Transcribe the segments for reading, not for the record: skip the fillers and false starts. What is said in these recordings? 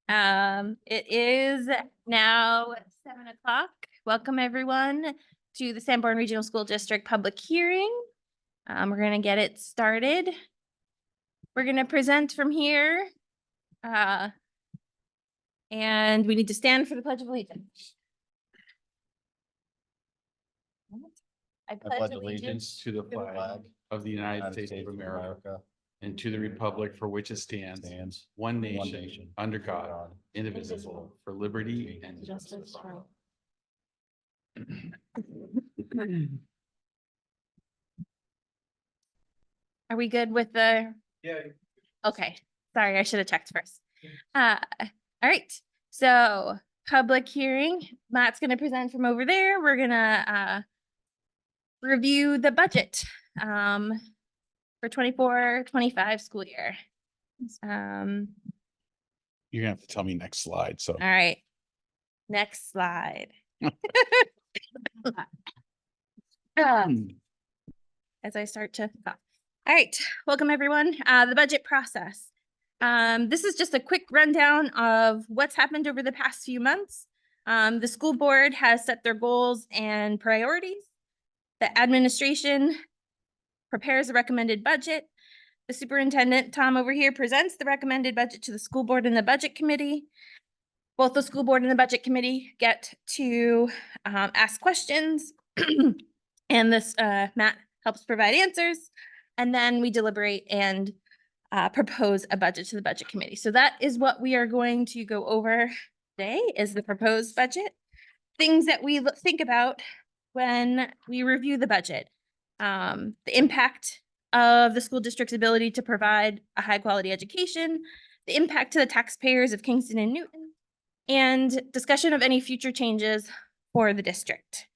It is now 7 o'clock. Welcome everyone to the Sanborn Regional School District public hearing. We're gonna get it started. We're gonna present from here. And we need to stand for the Pledge of Allegiance. I pledge allegiance to the flag of the United States of America and to the republic for which it stands, one nation, under God, indivisible, for liberty and justice for all. Are we good with the? Yeah. Okay, sorry, I should have checked first. All right, so public hearing, Matt's gonna present from over there. We're gonna review the budget for 24-25 school year. You're gonna have to tell me next slide, so. All right, next slide. As I start to cough. All right, welcome everyone. The budget process. This is just a quick rundown of what's happened over the past few months. The school board has set their goals and priorities. The administration prepares a recommended budget. The superintendent, Tom over here, presents the recommended budget to the school board and the budget committee. Both the school board and the budget committee get to ask questions and this Matt helps provide answers. And then we deliberate and propose a budget to the budget committee. So that is what we are going to go over today, is the proposed budget. Things that we think about when we review the budget. The impact of the school district's ability to provide a high quality education, the impact to the taxpayers of Kingston and Newton, and discussion of any future changes for the district.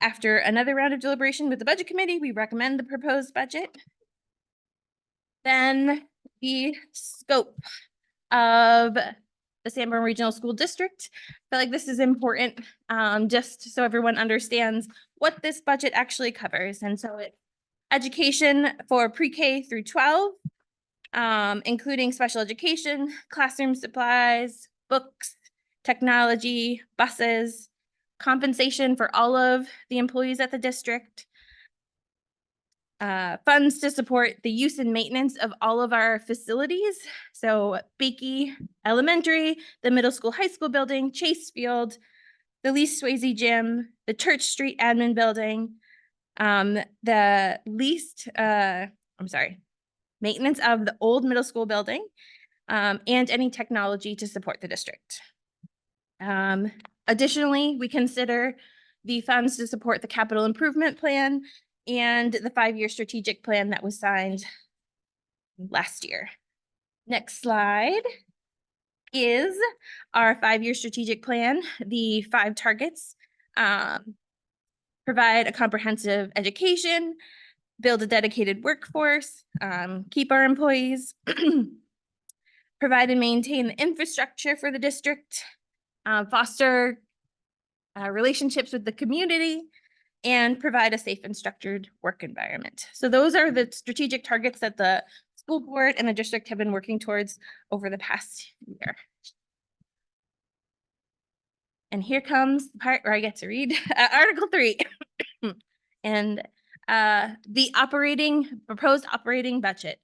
After another round of deliberation with the budget committee, we recommend the proposed budget. Then the scope of the Sanborn Regional School District. I feel like this is important, just so everyone understands what this budget actually covers. And so it's education for pre-K through 12, including special education, classroom supplies, books, technology, buses, compensation for all of the employees at the district, funds to support the use and maintenance of all of our facilities. So Beakey Elementary, the middle school, high school building, Chase Field, the Lee Swayze Gym, the Church Street admin building, maintenance of the old middle school building, and any technology to support the district. Additionally, we consider the funds to support the capital improvement plan and the 5-year strategic plan that was signed last year. Next slide is our 5-year strategic plan. The 5 targets: provide a comprehensive education, build a dedicated workforce, keep our employees, provide and maintain the infrastructure for the district, foster relationships with the community, and provide a safe and structured work environment. So those are the strategic targets that the school board and the district have been working towards over the past year. And here comes the part where I get to read Article 3. And the proposed operating budget.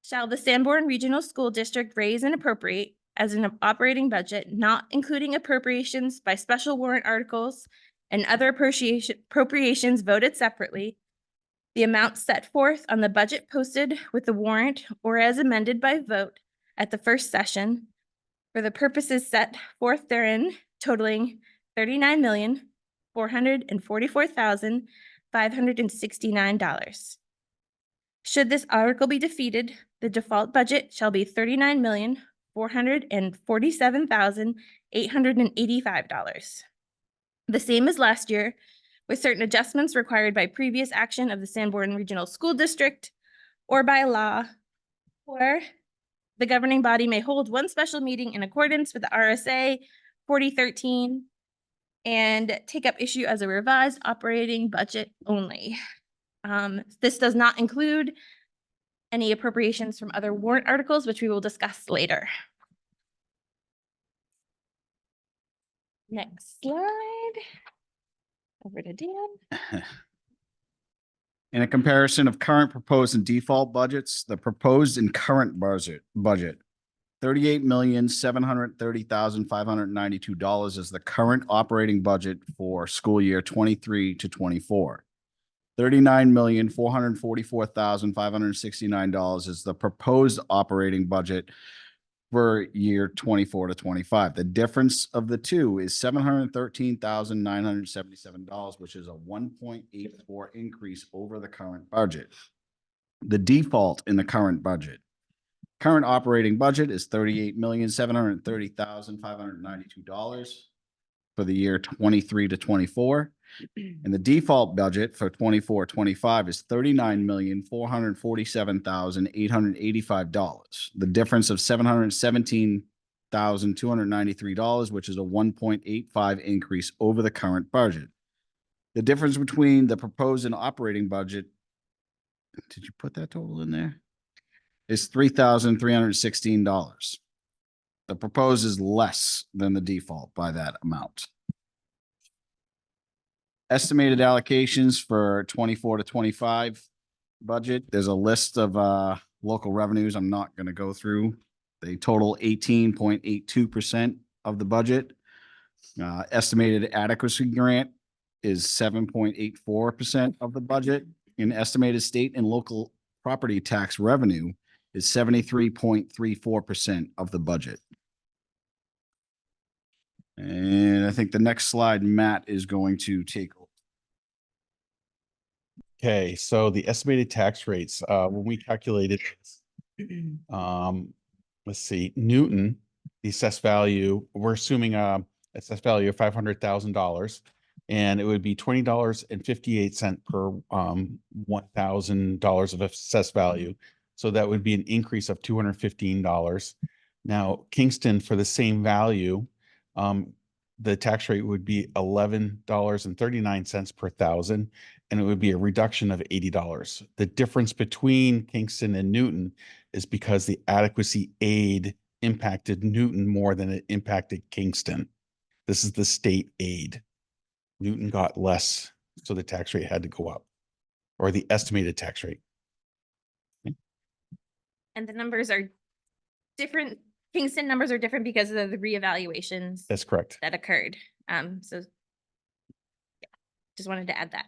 Shall the Sanborn Regional School District raise and appropriate as an operating budget, not including appropriations by special warrant articles and other appropriations voted separately, the amount set forth on the budget posted with the warrant or as amended by vote at the first session for the purposes set forth therein, totaling $39,444,569. Should this article be defeated, the default budget shall be $39,447,885. The same as last year, with certain adjustments required by previous action of the Sanborn Regional School District or by law, or the governing body may hold one special meeting in accordance with the RSA 4013 and take up issue as a revised operating budget only. This does not include any appropriations from other warrant articles, which we will discuss later. Next slide. Over to Dan. In a comparison of current, proposed, and default budgets, the proposed and current budget, $38,730,592 is the current operating budget for school year 23 to 24. $39,444,569 is the proposed operating budget for year 24 to 25. The difference of the two is $713,977, which is a 1.84 increase over the current budget. The default in the current budget. Current operating budget is $38,730,592 for the year 23 to 24. And the default budget for 24-25 is $39,447,885. The difference of $717,293, which is a 1.85 increase over the current budget. The difference between the proposed and operating budget, did you put that total in there? Is $3,316. The proposed is less than the default by that amount. Estimated allocations for 24 to 25 budget. There's a list of local revenues I'm not going to go through. They total 18.82% of the budget. Estimated adequacy grant is 7.84% of the budget. And estimated state and local property tax revenue is 73.34% of the budget. And I think the next slide, Matt is going to take. Okay, so the estimated tax rates, when we calculated, let's see, Newton, the assessed value, we're assuming assessed value of $500,000, and it would be $20.58 per $1,000 of assessed value. So that would be an increase of $215. Now, Kingston, for the same value, the tax rate would be $11.39 per thousand, and it would be a reduction of $80. The difference between Kingston and Newton is because the adequacy aid impacted Newton more than it impacted Kingston. This is the state aid. Newton got less, so the tax rate had to go up, or the estimated tax rate. And the numbers are different. Kingston numbers are different because of the reevaluations That's correct. that occurred. So yeah, just wanted to add that.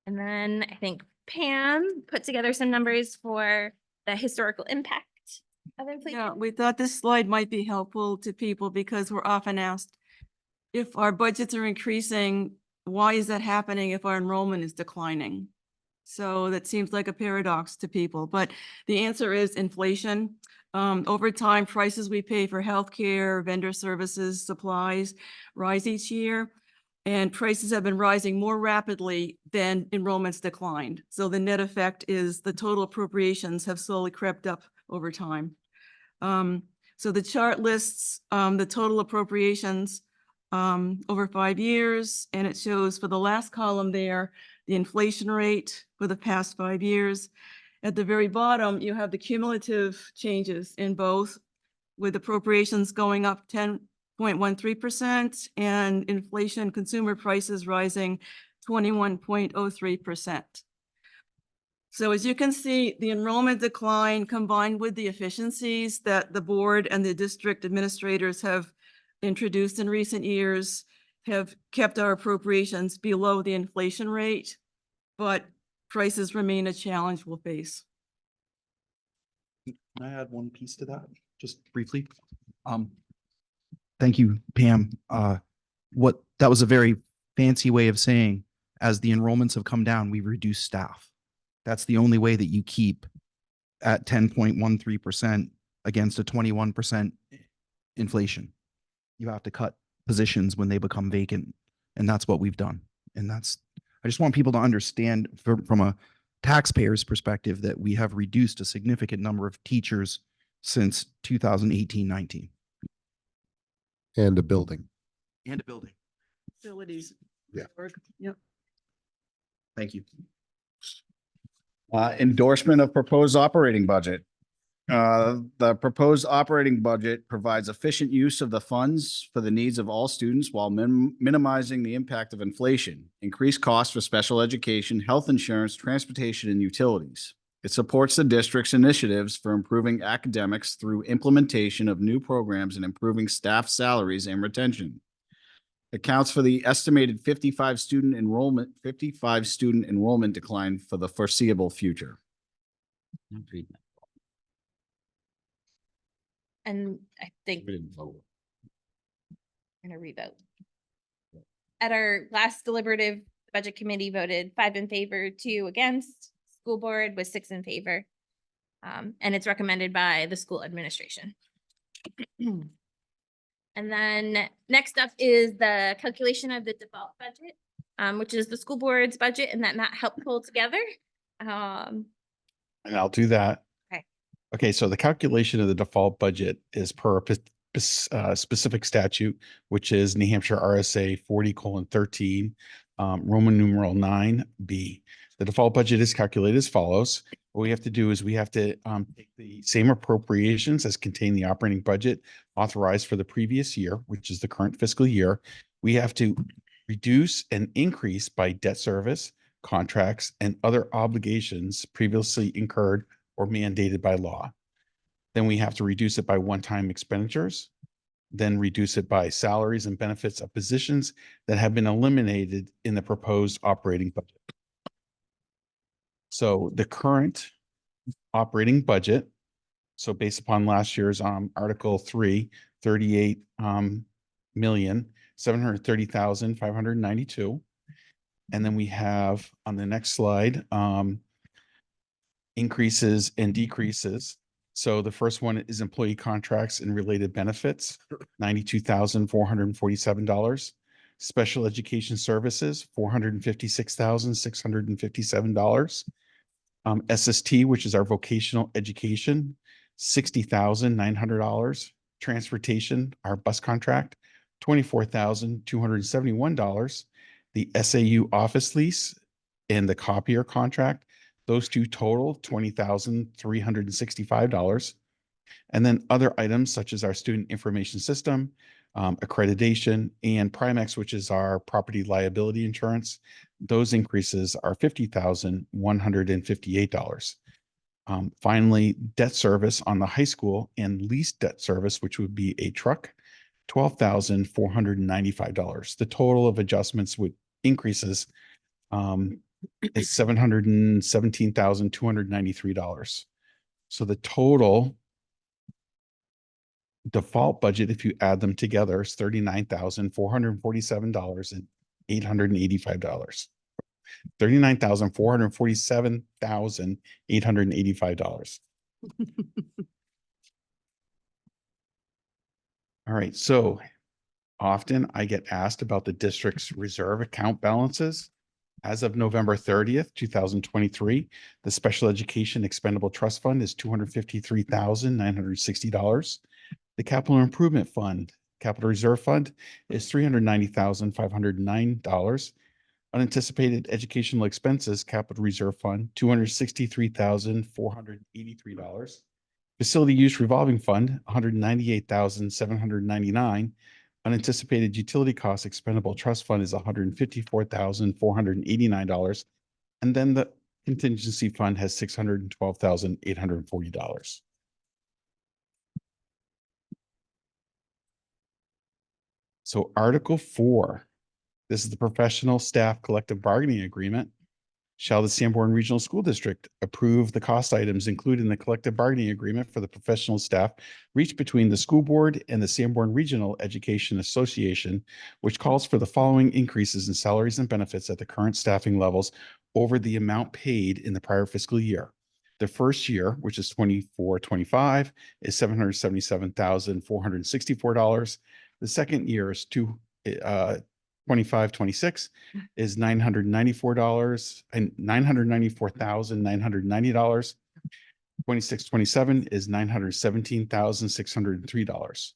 And then I think Pam put together some numbers for the historical impact of inflation. Yeah, we thought this slide might be helpful to people because we're often asked, if our budgets are increasing, why is that happening if our enrollment is declining? So that seems like a paradox to people, but the answer is inflation. Over time, prices we pay for healthcare, vendor services, supplies rise each year, and prices have been rising more rapidly than enrollments declined. So the net effect is the total appropriations have slowly crept up over time. So the chart lists the total appropriations over 5 years, and it shows for the last column there, the inflation rate for the past 5 years. At the very bottom, you have the cumulative changes in both, with appropriations going up 10.13% and inflation consumer prices rising 21.03%. So as you can see, the enrollment decline combined with the efficiencies that the board and the district administrators have introduced in recent years have kept our appropriations below the inflation rate, but prices remain a challenge we'll face. Can I add one piece to that, just briefly? Thank you, Pam. That was a very fancy way of saying, as the enrollments have come down, we've reduced staff. That's the only way that you keep at 10.13% against a 21% inflation. You have to cut positions when they become vacant, and that's what we've done. And I just want people to understand from a taxpayer's perspective that we have reduced a significant number of teachers since 2018-19. And a building. And a building. Facilities. Yeah. Yep. Thank you. Endorsement of proposed operating budget. The proposed operating budget provides efficient use of the funds for the needs of all students while minimizing the impact of inflation, increased costs for special education, health insurance, transportation, and utilities. It supports the district's initiatives for improving academics through implementation of new programs and improving staff salaries and retention. Accounts for the estimated 55 student enrollment decline for the foreseeable future. And I think We didn't vote. we're gonna revote. At our last deliberative, budget committee voted 5 in favor, 2 against. School board was 6 in favor. And it's recommended by the school administration. And then next up is the calculation of the default budget, which is the school board's budget, and that Matt helped pull together. And I'll do that. Okay. Okay, so the calculation of the default budget is per specific statute, which is New Hampshire RSA 40:13, Roman numeral 9B. The default budget is calculated as follows. What we have to do is we have to take the same appropriations as contain the operating budget authorized for the previous year, which is the current fiscal year. We have to reduce and increase by debt service, contracts, and other obligations previously incurred or mandated by law. Then we have to reduce it by one-time expenditures, then reduce it by salaries and benefits of positions that have been eliminated in the proposed operating budget. So the current operating budget, so based upon last year's Article 3, 38,730,592. And then we have on the next slide, increases and decreases. So the first one is employee contracts and related benefits, $92,447. Special education services, $456,657. SST, which is our vocational education, $60,900. Transportation, our bus contract, $24,271. The SAU office lease and the copier contract, those two total $20,365. And then other items such as our student information system, accreditation, and Primex, which is our property liability insurance. Those increases are $50,158. Finally, debt service on the high school and lease debt service, which would be a truck, $12,495. The total of adjustments with increases is $717,293. So the total default budget, if you add them together, is $39,447,885. $39,447,885. All right, so often I get asked about the district's reserve account balances. As of November 30th, 2023, the Special Education Expendable Trust Fund is $253,960. The Capital Improvement Fund, Capital Reserve Fund, is $390,509. Unanticipated educational expenses, Capital Reserve Fund, $263,483. Facility Use Revolving Fund, $198,799. Unanticipated utility costs expendable trust fund is $154,489. And then the contingency fund has $612,840. So Article 4, this is the professional staff collective bargaining agreement. Shall the Sanborn Regional School District approve the cost items included in the collective bargaining agreement for the professional staff reached between the school board and the Sanborn Regional Education Association, which calls for the following increases in salaries and benefits at the current staffing levels over the amount paid in the prior fiscal year. The first year, which is 24-25, is $777,464. The second year is 25-26 is $994 and $994,990. 26-27 is $917,603.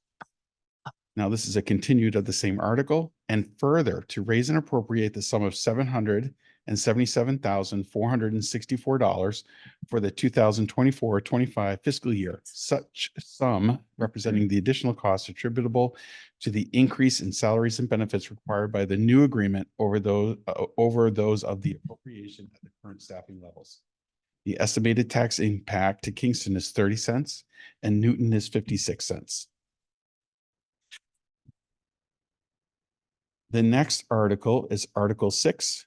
Now, this is a continued of the same article, and further to raise and appropriate the sum of $700 and $77,464 for the 2024-25 fiscal year. Such sum representing the additional costs attributable to the increase in salaries and benefits required by the new agreement over those of the appropriation at the current staffing levels. The estimated tax impact to Kingston is 30 cents and Newton is 56 cents. The next article is Article 6,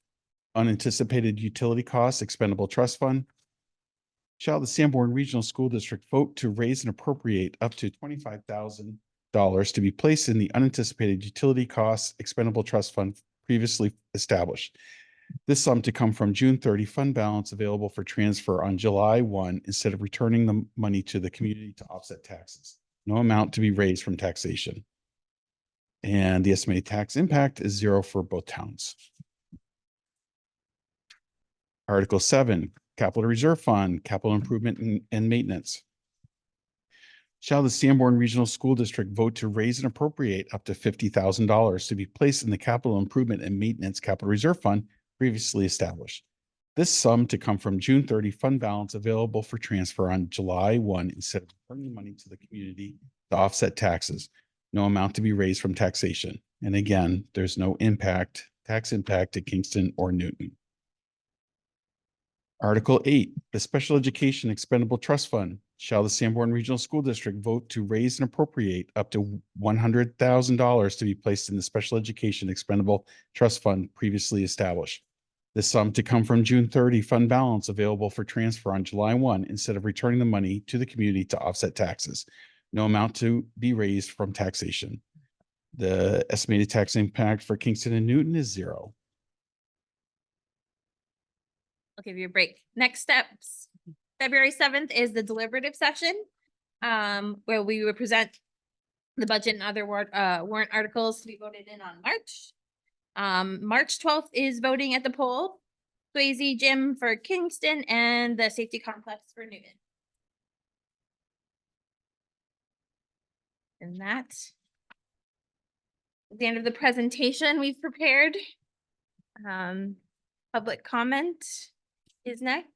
Unanticipated Utility Costs Expendable Trust Fund. Shall the Sanborn Regional School District vote to raise and appropriate up to $25,000 to be placed in the Unanticipated Utility Costs Expendable Trust Fund previously established? This sum to come from June 30 fund balance available for transfer on July 1 instead of returning the money to the community to offset taxes. No amount to be raised from taxation. And the estimated tax impact is 0 for both towns. Article 7, Capital Reserve Fund, Capital Improvement and Maintenance. Shall the Sanborn Regional School District vote to raise and appropriate up to $50,000 to be placed in the Capital Improvement and Maintenance Capital Reserve Fund previously established? This sum to come from June 30 fund balance available for transfer on July 1 instead of returning money to the community to offset taxes. No amount to be raised from taxation. And again, there's no tax impact to Kingston or Newton. Article 8, the Special Education Expendable Trust Fund. Shall the Sanborn Regional School District vote to raise and appropriate up to $100,000 to be placed in the Special Education Expendable Trust Fund previously established? This sum to come from June 30 fund balance available for transfer on July 1 instead of returning the money to the community to offset taxes. No amount to be raised from taxation. The estimated tax impact for Kingston and Newton is 0. I'll give you a break. Next steps. February 7th is the deliberative session, where we would present the budget and other warrant articles to be voted in on March. March 12th is voting at the poll, Swayze Gym for Kingston and the safety complex for Newton. And that's the end of the presentation we've prepared. Public comment is next.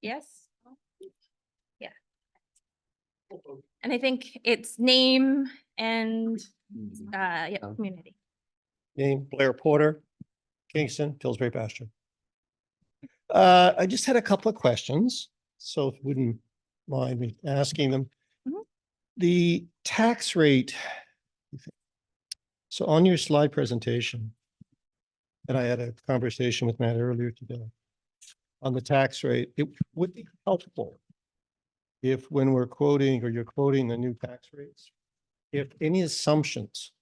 Yes? Yeah. And I think it's name and community. Name Blair Porter, Kingston, Pillsbury Pasture. I just had a couple of questions, so if you wouldn't mind me asking them. Mhm. The tax rate. So on your slide presentation, and I had a conversation with Matt earlier today on the tax rate, it would be helpful if when we're quoting or you're quoting the new tax rates, if any assumptions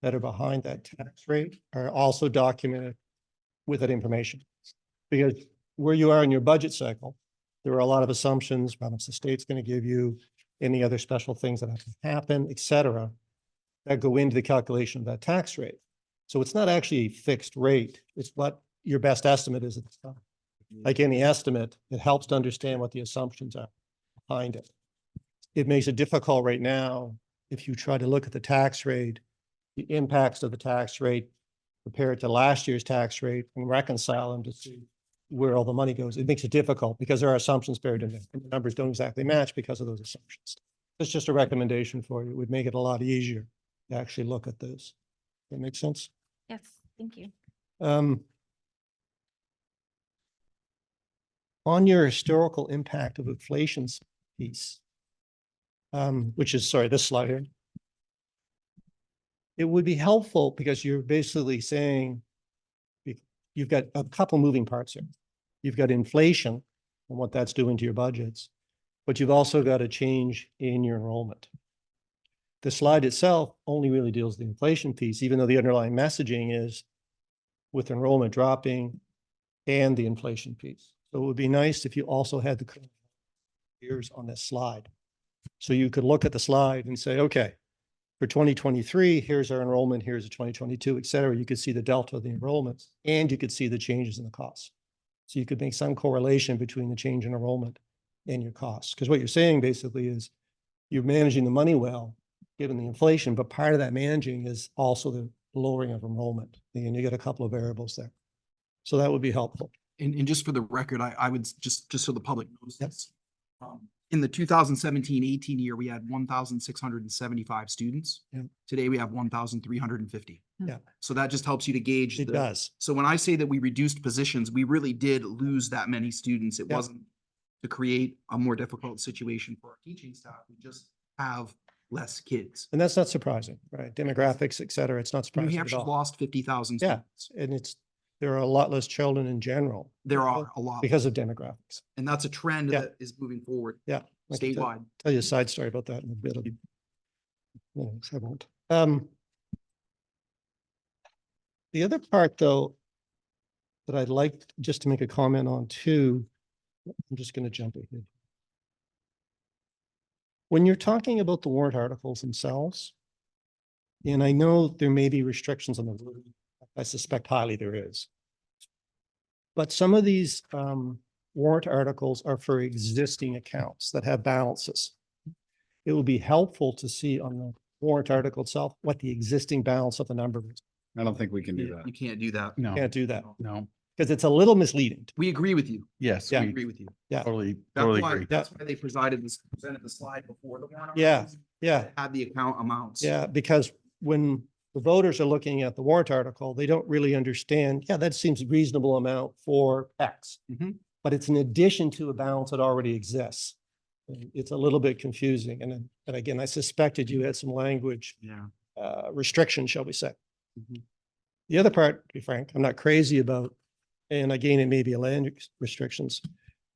that are behind that tax rate are also documented with that information. Because where you are in your budget cycle, there are a lot of assumptions, how much the state's going to give you, any other special things that have to happen, et cetera, that go into the calculation of that tax rate. So it's not actually a fixed rate. It's what your best estimate is at the time. Like any estimate, it helps to understand what the assumptions are behind it. It makes it difficult right now if you try to look at the tax rate, the impacts of the tax rate, compare it to last year's tax rate and reconcile them to see where all the money goes. It makes it difficult because there are assumptions buried in there and the numbers don't exactly match because of those assumptions. It's just a recommendation for you. It would make it a lot easier to actually look at this. That makes sense? Yes, thank you. On your historical impact of inflation piece, which is, sorry, this slide here. It would be helpful because you're basically saying you've got a couple moving parts here. You've got inflation and what that's doing to your budgets, but you've also got a change in your enrollment. The slide itself only really deals with the inflation piece, even though the underlying messaging is with enrollment dropping and the inflation piece. So it would be nice if you also had the years on this slide. So you could look at the slide and say, okay, for 2023, here's our enrollment, here's the 2022, et cetera. You could see the delta of the enrollments and you could see the changes in the costs. So you could make some correlation between the change in enrollment and your costs. Because what you're saying basically is you're managing the money well, given the inflation, but part of that managing is also the lowering of enrollment. And you get a couple of variables there. So that would be helpful. And just for the record, I would just so the public knows Yep. this. In the 2017-18 year, we had 1,675 students. Yep. Today we have 1,350. Yeah. So that just helps you to gauge. It does. So when I say that we reduced positions, we really did lose that many students. It Yep. wasn't to create a more difficult situation for our teaching staff. We just have less kids. And that's not surprising, right? Demographics, et cetera. It's not New surprising at Hampshire all. lost 50,000 Yeah. students. And there are a lot less children in general. There are a lot. Because of demographics. And that's a trend Yeah. that is moving forward Yeah. I can statewide. tell you a side story about that in a bit. No, I won't. The other part, though, that I'd like just to make a comment on too, I'm just going to jump ahead. When you're talking about the warrant articles themselves, and I know there may be restrictions on the word, I suspect highly there is. But some of these warrant articles are for existing accounts that have balances. It will be helpful to see on the warrant article itself what the existing balance of the number is. I don't think we can do You that. can't do that. No, Can't do that no. because it's a little misleading. We agree with you. Yes, We we agree with you. Yeah. totally, That's totally why, agree. that's why they presented the slide before the warrant. Yeah, articles, yeah. Had the account amounts. Yeah, because when the voters are looking at the warrant article, they don't really understand, yeah, that seems a reasonable amount for X. Mhm. But it's in addition to a balance that already exists. And it's a little bit confusing. And again, I suspected you had some language Yeah. restriction, shall we say. Mhm. The other part, to be frank, I'm not crazy about, and again, it may be a land restrictions.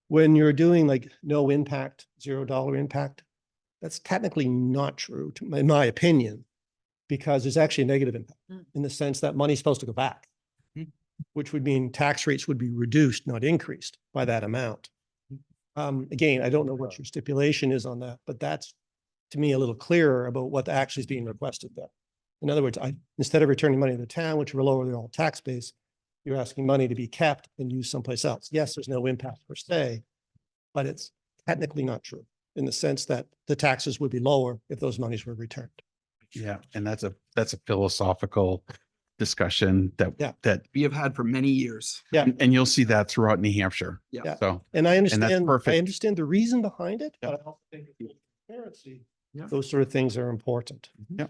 When you're doing like no impact, $0 impact, that's technically not true, in my opinion, because there's actually a negative impact in the sense that money's supposed to go back, which would mean tax rates would be reduced, not increased by that amount. Again, I don't know what your stipulation is on that, but that's to me a little clearer about what actually is being requested there. In other words, instead of returning money to the town, which will lower their own tax base, you're asking money to be kept and used someplace else. Yes, there's no impact per se, but it's technically not true in the sense that the taxes would be lower if those monies were returned. Yeah, and that's a philosophical discussion Yeah. that, We have had for many years. Yeah. and you'll see that throughout New Hampshire. Yeah. So, And I understand, perfect. I understand the reason behind it, Yeah. but I also think with transparency, Yeah. those sort of things are important. Yeah.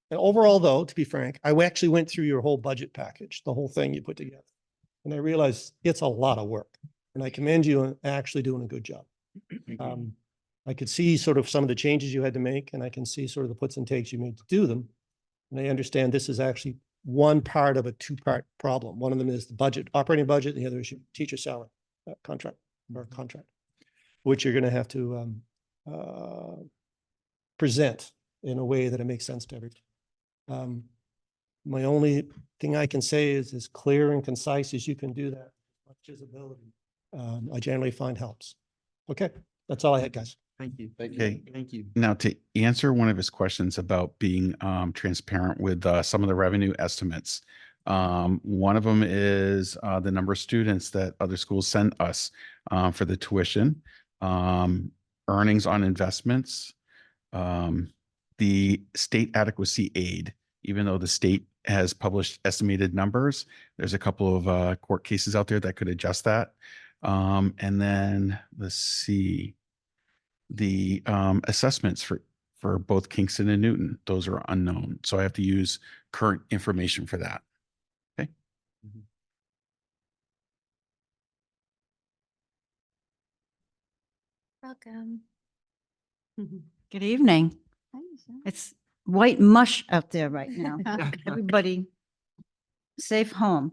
And overall, though, to be frank, I actually went through your whole budget package, the whole thing you put together. And I realized it's a lot of work. And I commend you on actually doing a good job. I could see sort of some of the changes you had to make, and I can see sort of the puts and takes you made to do them. And I understand this is actually one part of a two-part problem. One of them is the budget, operating budget, and the other is your teacher salary contract, which you're going to have to present in a way that it makes sense to everybody. My only thing I can say is as clear and concise as you can do that, much visibility, I generally find helps. Okay, that's all I had, guys. Thank you. Okay. Thank you. now to answer one of his questions about being transparent with some of the revenue estimates. One of them is the number of students that other schools send us for the tuition, earnings on investments, the state adequacy aid, even though the state has published estimated numbers, there's a couple of court cases out there that could adjust that. And then let's see, the assessments for both Kingston and Newton, those are unknown. So I have to use current information for that. Okay. Welcome. Good evening. It's white mush out there right now. Everybody safe home.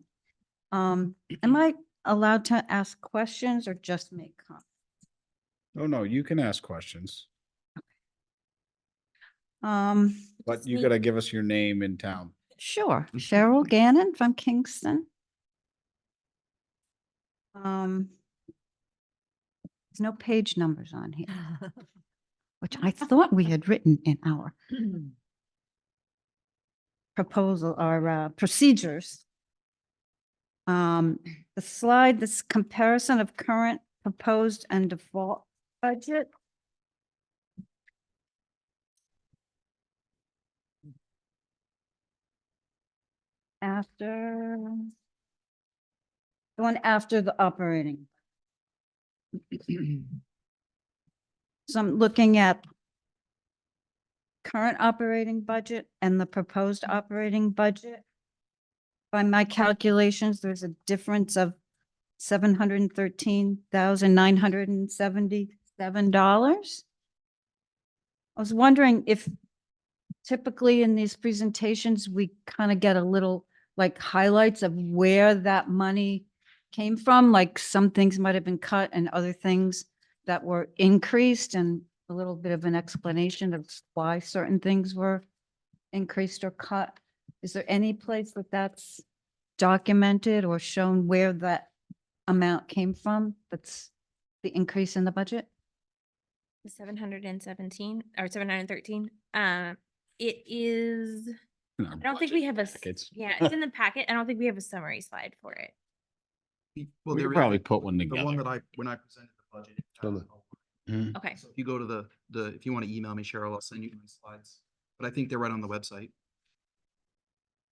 Am I allowed to ask questions or just make comments? Oh, no, you can ask questions, but you me. gotta give us your name in town. Sure. Cheryl Gannon from Kingston. There's no page numbers on here, which I thought we had written in our proposal or procedures. The slide, this comparison of current, proposed and default budget. After The one after the operating. So I'm looking at current operating budget and the proposed operating budget. By my calculations, there's a difference of $713,977. I was wondering if typically in these presentations, we kind of get a little like highlights of where that money came from, like some things might have been cut and other things that were increased, and a little bit of an explanation of why certain things were increased or cut. Is there any place that that's documented or shown where that amount came from? That's the increase in the budget? The 717 or 713. It is, I don't think we have a, yeah, it's in the packet. I don't think we have a summary slide for it. Well, We there could is probably put one the one together. that when I presented the budget. it On has the- a PowerPoint. Okay. So if you go to if you want to email me, Cheryl, I'll send you my slides, but I think they're right on the website.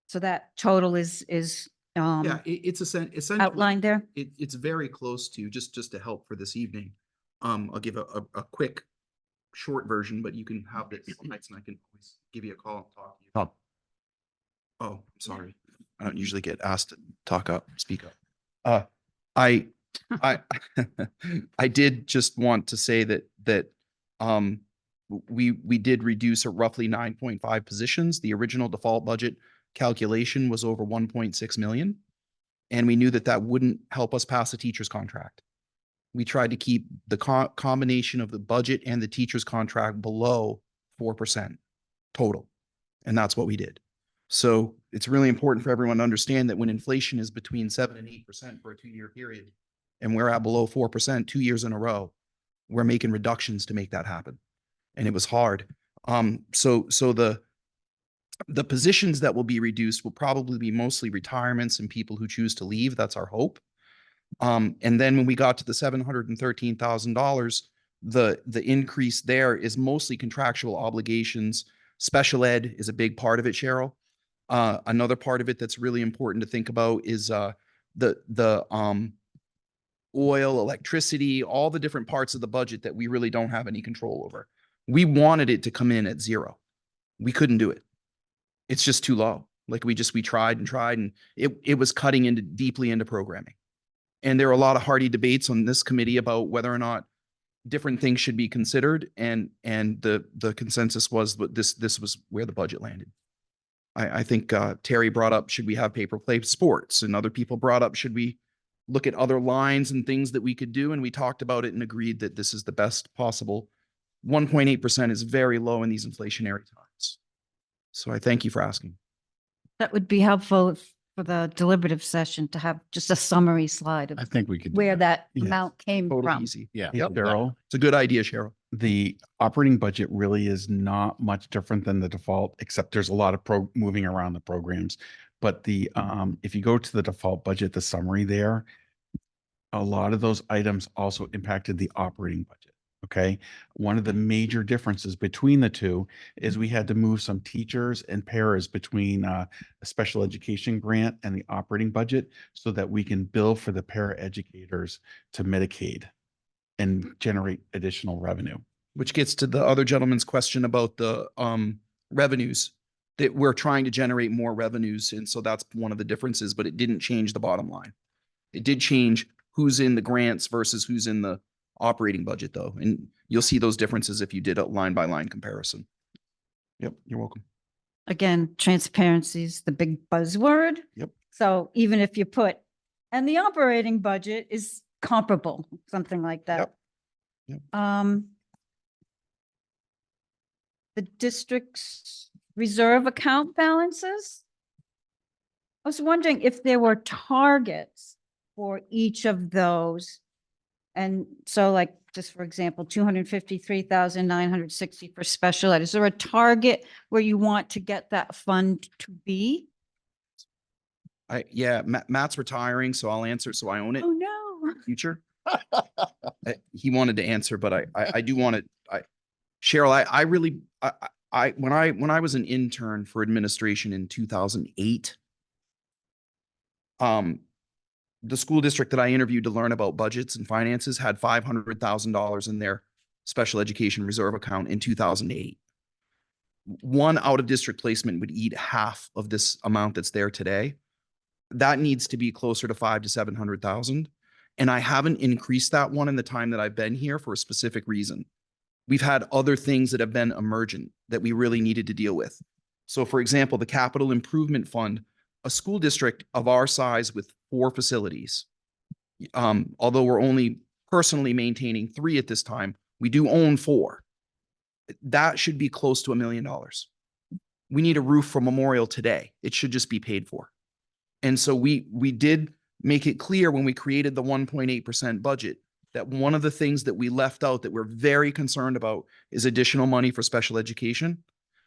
So that total is Yeah, it's essentially. outlined there? It's very close to, just to help for this evening. I'll give a quick, short version, but you can have the slides and I can always give you a call and talk to you. Oh. Oh, I'm sorry. I don't usually get asked to speak up. I did just want to say that we did reduce roughly 9.5 positions. The original default budget calculation was over 1.6 million. And we knew that that wouldn't help us pass a teacher's contract. We tried to keep the combination of the budget and the teacher's contract below 4% total. And that's what we did. So it's really important for everyone to understand that when inflation is between 7 and 8% for a 2-year period, and we're at below 4% 2 years in a row, we're making reductions to make that happen. And it was hard. So the positions that will be reduced will probably be mostly retirements and people who choose to leave. That's our hope. And then when we got to the $713,000, the increase there is mostly contractual obligations. Special ed is a big part of it, Cheryl. Another part of it that's really important to think about is the oil, electricity, all the different parts of the budget that we really don't have any control over. We wanted it to come in at 0. We couldn't do it. It's just too low. Like we tried and it was cutting deeply into programming. And there are a lot of hearty debates on this committee about whether or not different things should be considered. And the consensus was that this was where the budget landed. I think Terry brought up, should we have paper play sports? And other people brought up, should we look at other lines and things that we could do? And we talked about it and agreed that this is the best possible. 1.8% is very low in these inflationary times. So I thank you for asking. That would be helpful for the deliberative session to have just a summary slide of I think we could. do where that Yeah. amount came Totally from. easy. Yeah. Yep. Cheryl, It's a good idea, Cheryl. the operating budget really is not much different than the default, except there's a lot of moving around the programs. But if you go to the default budget, the summary there, a lot of those items also impacted the operating budget. Okay. One of the major differences between the two is we had to move some teachers and paras between a special education grant and the operating budget so that we can bill for the para educators to Medicaid and generate additional revenue. Which gets to the other gentleman's question about the revenues, that we're trying to generate more revenues. And so that's one of the differences, but it didn't change the bottom line. It did change who's in the grants versus who's in the operating budget though. And you'll see those differences if you did a line by line comparison. Yep, you're welcome. Again, transparency is the big buzzword. Yep. So even if you put, and the operating budget is comparable, something like that. Yep. The district's reserve account balances. I was wondering if there were targets for each of those. And so like, just for example, 253,960 for special ed. Is there a target where you want to get that fund to be? Matt's retiring, so I'll answer. So I own it. Oh, no. Future. He wanted to answer, but I do want to, Cheryl, when I was an intern for administration in 2008, the school district that I interviewed to learn about budgets and finances had $500,000 in their special education reserve account in 2008. One out of district placement would eat half of this amount that's there today. That needs to be closer to 500 to 700,000. And I haven't increased that one in the time that I've been here for a specific reason. We've had other things that have been emergent that we really needed to deal with. So for example, the capital improvement fund, a school district of our size with 4 facilities, although we're only personally maintaining 3 at this time, we do own 4. That should be close to $1 million. We need a roof for Memorial today. It should just be paid for. And so we did make it clear when we created the 1.8% budget that one of the things that we left out that we're very concerned about is additional money for special education.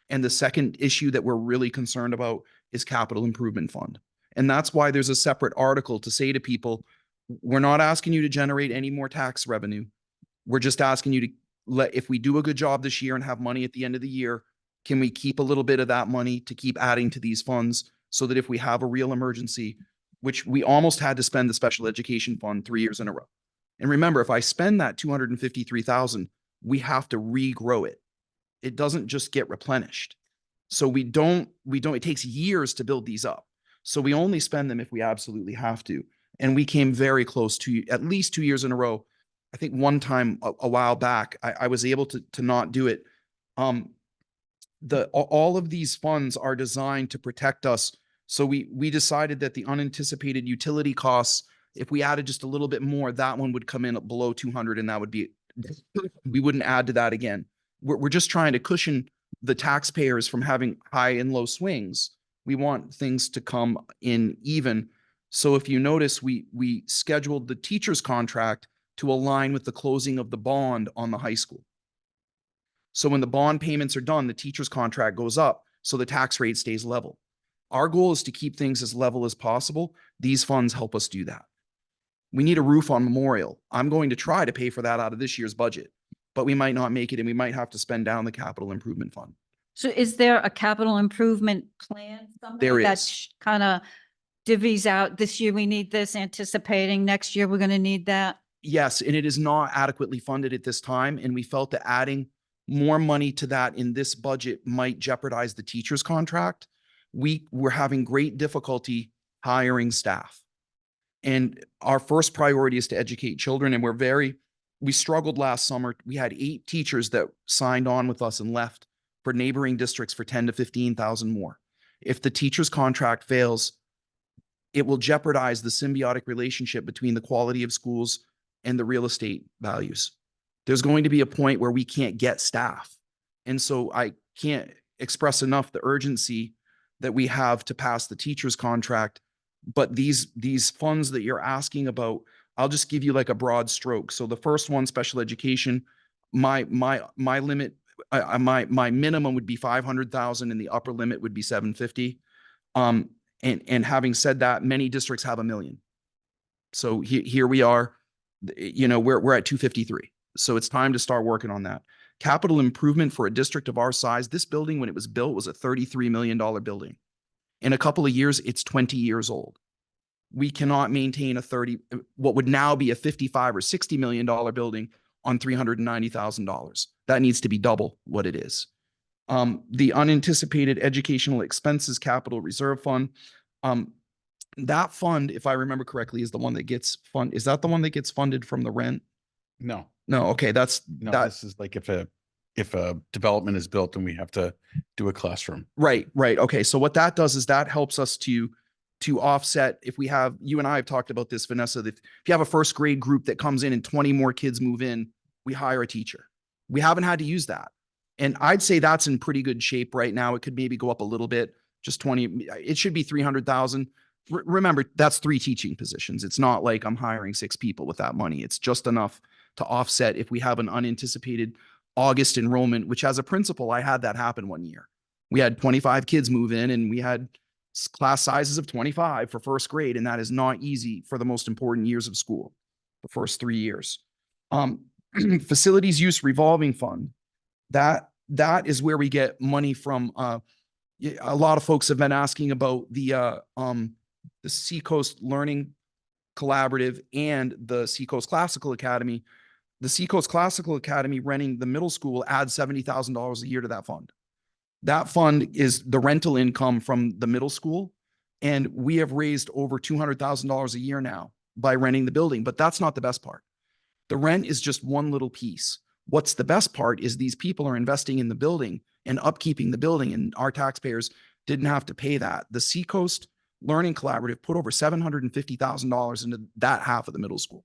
And the second issue that we're really concerned about is capital improvement fund. And that's why there's a separate article to say to people, we're not asking you to generate any more tax revenue. We're just asking you to if we do a good job this year and have money at the end of the year, can we keep a little bit of that money to keep adding to these funds so that if we have a real emergency, which we almost had to spend the special education fund 3 years in a row. And remember, if I spend that 253,000, we have to regrow it. It doesn't just get replenished. So we don't, it takes years to build these up. So we only spend them if we absolutely have to. And we came very close to at least 2 years in a row. I think one time a while back, I was able to not do it. All of these funds are designed to protect us. So we decided that the unanticipated utility costs, if we added just a little bit more, that one would come in at below 200, and that would be, we wouldn't add to that again. We're just trying to cushion the taxpayers from having high and low swings. We want things to come in even. So if you notice, we scheduled the teacher's contract to align with the closing of the bond on the high school. So when the bond payments are done, the teacher's contract goes up, so the tax rate stays level. Our goal is to keep things as level as possible. These funds help us do that. We need a roof on Memorial. I'm going to try to pay for that out of this year's budget, but we might not make it, and we might have to spend down the capital improvement fund. So is there a capital improvement plan? There That is. kind of divvies out, this year we need this, anticipating next year we're going to need that? Yes, and it is not adequately funded at this time, and we felt that adding more money to that in this budget might jeopardize the teacher's contract. We're having great difficulty hiring staff. And our first priority is to educate children, and we struggled last summer. We had 8 teachers that signed on with us and left for neighboring districts for 10 to 15,000 more. If the teacher's contract fails, it will jeopardize the symbiotic relationship between the quality of schools and the real estate values. There's going to be a point where we can't get staff. And so I can't express enough the urgency that we have to pass the teacher's contract. But these funds that you're asking about, I'll just give you like a broad stroke. So the first one, special education, my limit, my minimum would be 500,000 and the upper limit would be 750. And having said that, many districts have $1 million. So here we are, we're at 253. So it's time to start working on that. Capital improvement for a district of our size, this building, when it was built, was a $33 million building. In a couple of years, it's 20 years old. We cannot maintain what would now be a $55 or $60 million building on $390,000. That needs to be double what it is. The unanticipated educational expenses capital reserve fund. That fund, if I remember correctly, is the one that gets funded. Is that the one that gets funded from the rent? No, No. Okay. no, this is like if a development is built and we have to do a classroom. Right. Okay. So what that does is that helps us to offset, if we have, you and I have talked about this, Vanessa, that if you have a first grade group that comes in and 20 more kids move in, we hire a teacher. We haven't had to use that. And I'd say that's in pretty good shape right now. It could maybe go up a little bit, just 20. It should be 300,000. Remember, that's 3 teaching positions. It's not like I'm hiring 6 people with that money. It's just enough to offset if we have an unanticipated August enrollment, which as a principal, I had that happen one year. We had 25 kids move in and we had class sizes of 25 for first grade. And that is not easy for the most important years of school, the first 3 years. Facilities use revolving fund. That is where we get money from. A lot of folks have been asking about the Seacoast Learning Collaborative and the Seacoast Classical Academy, the Seacoast Classical Academy renting the middle school adds $70,000 a year to that fund. That fund is the rental income from the middle school. And we have raised over $200,000 a year now by renting the building, but that's not the best part. The rent is just one little piece. What's the best part is these people are investing in the building and upkeeping the building, and our taxpayers didn't have to pay that. The Seacoast Learning Collaborative put over $750,000 into that half of the middle school.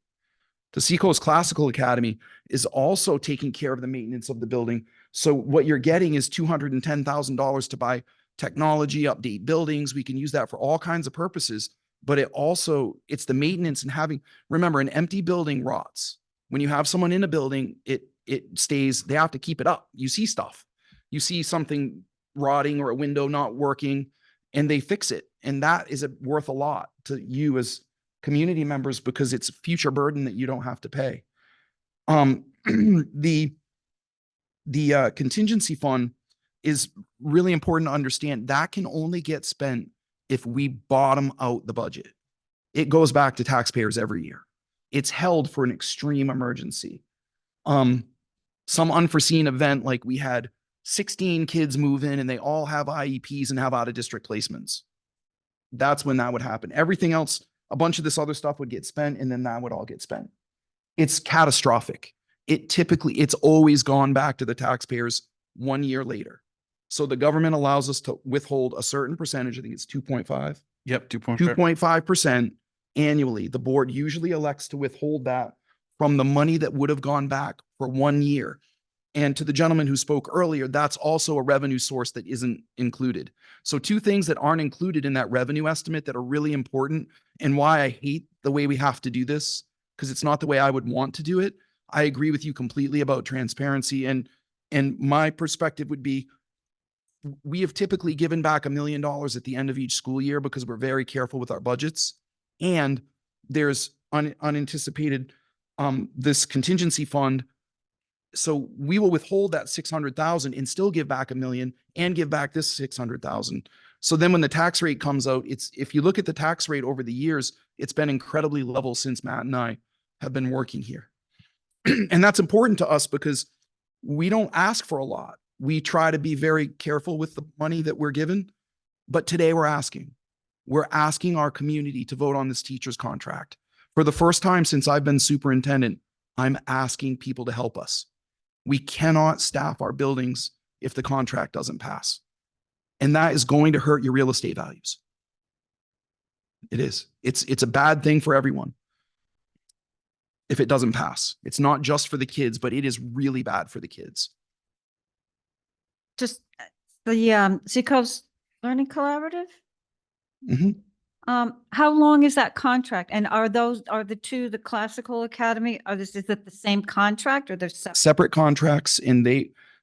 The Seacoast Classical Academy is also taking care of the maintenance of the building. So what you're getting is $210,000 to buy technology, update buildings. We can use that for all kinds of purposes, but it's the maintenance and remember, an empty building rots. When you have someone in a building, it stays, they have to keep it up. You see stuff, you see something rotting or a window not working, and they fix it. And that is worth a lot to you as community members because it's a future burden that you don't have to pay. The contingency fund is really important to understand. That can only get spent if we bottom out the budget. It goes back to taxpayers every year. It's held for an extreme emergency. Some unforeseen event, like we had 16 kids move in and they all have IEPs and have out of district placements. That's when that would happen. Everything else, a bunch of this other stuff would get spent and then that would all get spent. It's catastrophic. It's always gone back to the taxpayers 1 year later. So the government allows us to withhold a certain percentage. I think it's 2.5. Yep, 2.5. 2.5% annually. The board usually elects to withhold that from the money that would have gone back for 1 year. And to the gentleman who spoke earlier, that's also a revenue source that isn't included. So two things that aren't included in that revenue estimate that are really important, and why I hate the way we have to do this, because it's not the way I would want to do it. I agree with you completely about transparency. And my perspective would be, we have typically given back $1 million at the end of each school year because we're very careful with our budgets. And there's unanticipated, this contingency fund. So we will withhold that 600,000 and still give back $1 million and give back this 600,000. So then when the tax rate comes out, if you look at the tax rate over the years, it's been incredibly level since Matt and I have been working here. And that's important to us because we don't ask for a lot. We try to be very careful with the money that we're given. But today we're asking our community to vote on this teacher's contract. For the first time since I've been superintendent, I'm asking people to help us. We cannot staff our buildings if the contract doesn't pass. And that is going to hurt your real estate values. It is. It's a bad thing for everyone if it doesn't pass. It's not just for the kids, but it is really bad for the kids. Just the Seacoast Learning Collaborative? Mhm. How long is that contract? And are the Classical Academy, is it the same contract or they're separate? Separate contracts, and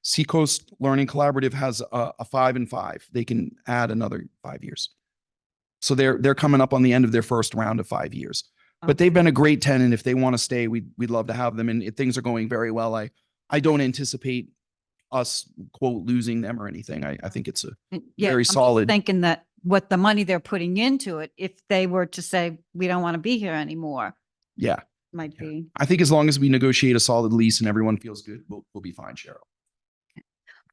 Seacoast Learning Collaborative has a 5 and 5. They can add another 5 years. So they're coming up on the end of their first round of 5 years. But they've been a great tenant. If they want to stay, we'd love to have them. And things are going very well. I don't anticipate us, quote, losing them or anything. I think it's Yeah, very I'm just solid. thinking that what the money they're putting into it, if they were to say, we don't want to be here anymore, Yeah. might be. I think as long as we negotiate a solid lease and everyone feels good, we'll be fine, Cheryl.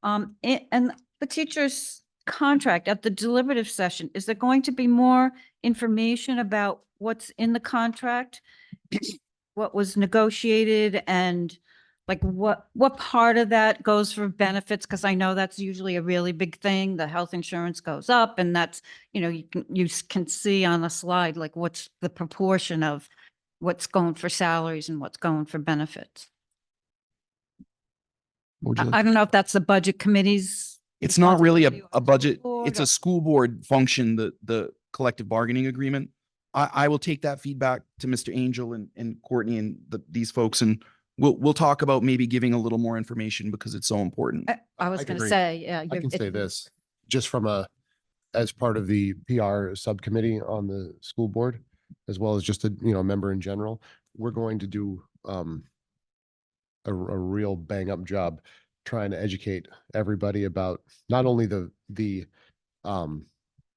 And the teacher's contract at the deliberative session, is there going to be more information about what's in the contract? What was negotiated and like what part of that goes for benefits? Because I know that's usually a really big thing. The health insurance goes up and that's, you can see on the slide, like what's the proportion of what's going for salaries and what's going for benefits. What would you like? I don't know if that's the budget committee's. It's not really responsibility or a budget. board It's or- a school board function, the collective bargaining agreement. I will take that feedback to Mr. Angel and Courtney and these folks, and we'll talk about maybe giving a little more information because it's so important. I was I going to agree. say, yeah. I can say this, just as part of the PR subcommittee on the school board, as well as just a, member in general, we're going to do a real bang up job trying to educate everybody about not only the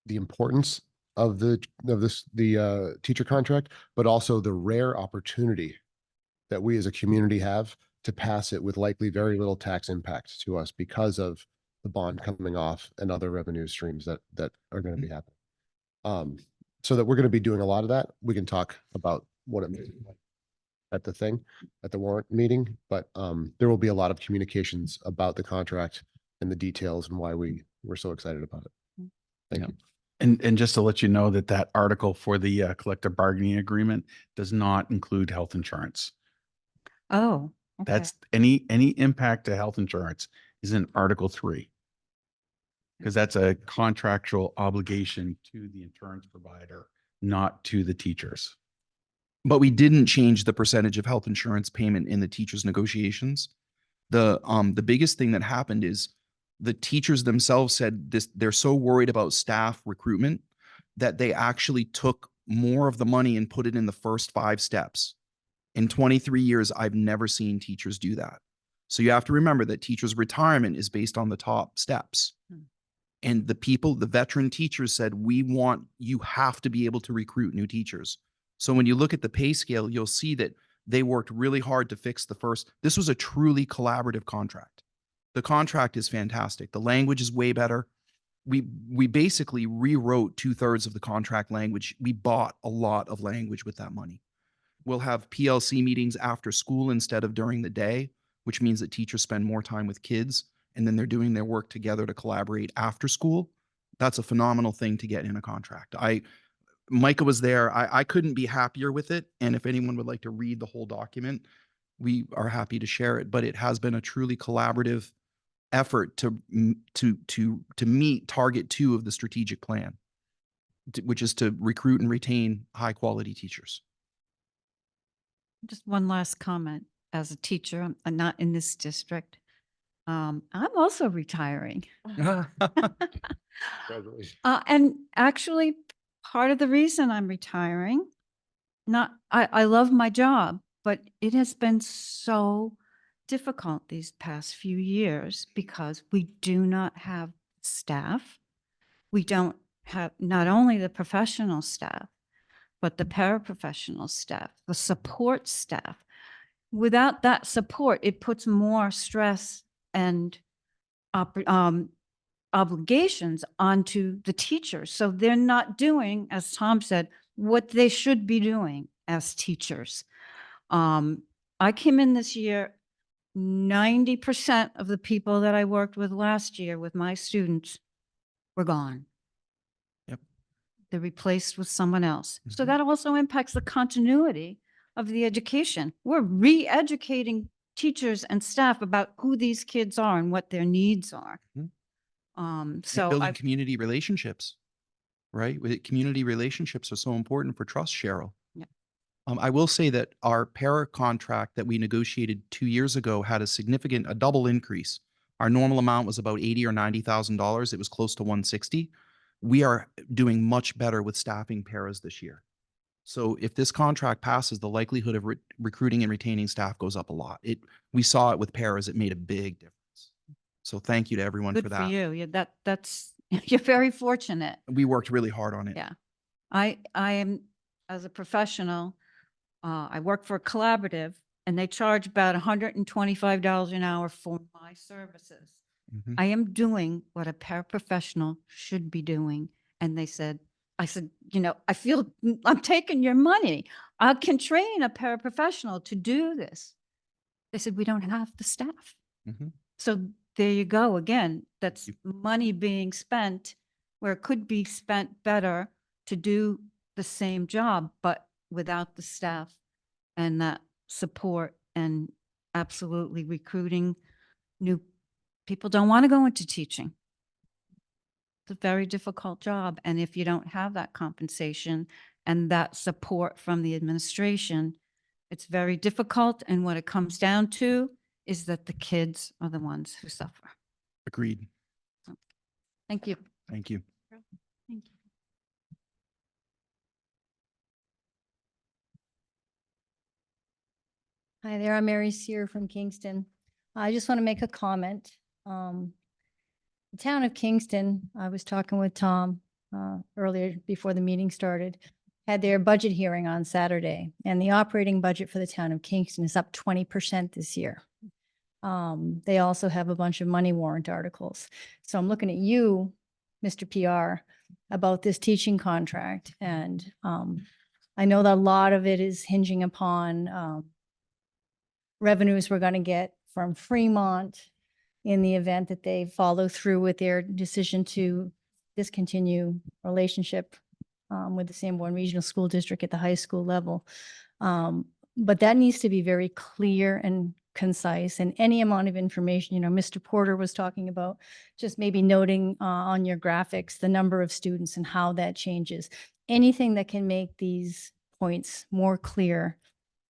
importance of the teacher contract, but also the rare opportunity that we as a community have to pass it with likely very little tax impact to us because of the bond coming off and other revenue streams that are going to be happening. So that we're going to be doing a lot of that. We can talk about what it means at the warrant meeting, but there will be a lot of communications about the contract and the details and why we're so excited about it. Thank you. And just to let you know that that article for the collective bargaining agreement does not include health insurance. Oh, okay. That's any impact to health insurance is in Article 3. Because that's a contractual obligation to the insurance provider, not to the teachers. But we didn't change the percentage of health insurance payment in the teachers' negotiations. The biggest thing that happened is the teachers themselves said this, they're so worried about staff recruitment that they actually took more of the money and put it in the first 5 steps. In 23 years, I've never seen teachers do that. So you have to remember that teachers' retirement is based on the top steps. And the veteran teachers said, you have to be able to recruit new teachers. So when you look at the pay scale, you'll see that they worked really hard to fix this was a truly collaborative contract. The contract is fantastic. The language is way better. We basically rewrote 2/3 of the contract language. We bought a lot of language with that money. We'll have PLC meetings after school instead of during the day, which means that teachers spend more time with kids and then they're doing their work together to collaborate after school. That's a phenomenal thing to get in a contract. Micah was there. I couldn't be happier with it. And if anyone would like to read the whole document, we are happy to share it. But it has been a truly collaborative effort to meet target 2 of the strategic plan, which is to recruit and retain high quality teachers. Just one last comment. As a teacher, I'm not in this district. I'm also retiring. Congratulations. And actually, part of the reason I'm retiring, I love my job, but it has been so difficult these past few years because we do not have staff. We don't have not only the professional staff, but the paraprofessional staff, the support staff. Without that support, it puts more stress and obligations onto the teachers. So they're not doing, as Tom said, what they should be doing as teachers. I came in this year, 90% of the people that I worked with last year with my students were gone. Yep. They're replaced with someone else. So Mhm. that also impacts the continuity of the education. We're re-educating teachers and staff about who these kids are and what their needs are. Mhm. So Building I, community relationships, right? Community relationships are so important for trust, Cheryl. Yeah. I will say that our para contract that we negotiated 2 years ago had a double increase. Our normal amount was about $80,000 or $90,000. It was close to 160. We are doing much better with staffing paras this year. So if this contract passes, the likelihood of recruiting and retaining staff goes up a lot. We saw it with paras. It made a big difference. So thank you to everyone for good for that. you. Yeah, that's, you're very fortunate. We worked really hard on it. Yeah. I am, as a professional, I work for a collaborative and they charge about $125 an hour for my services. Mhm. I am doing what a paraprofessional should be doing. And I said, I feel I'm taking your money. I can train a paraprofessional to do this. They said, we don't have the staff. Mhm. So there you go. Again, that's you. money being spent where it could be spent better to do the same job, but without the staff and that support and absolutely recruiting new people don't want to go into teaching. It's a very difficult job. And if you don't have that compensation and that support from the administration, it's very difficult. And what it comes down to is that the kids are the ones who suffer. Agreed. Thank you. Thank you. Thank you. Hi there, I'm Mary Sear from Kingston. I just want to make a comment. The town of Kingston, I was talking with Tom, earlier before the meeting started, had their budget hearing on Saturday, and the operating budget for the town of Kingston is up 20% this year. They also have a bunch of money warrant articles. So I'm looking at you, Mr. PR, about this teaching contract. And I know that a lot of it is hinging upon revenues we're going to get from Fremont in the event that they follow through with their decision to discontinue relationship with the Sanborn Regional School District at the high school level. But that needs to be very clear and concise, and any amount of information, Mr. Porter was talking about just maybe noting on your graphics the number of students and how that changes. Anything that can make these points more clear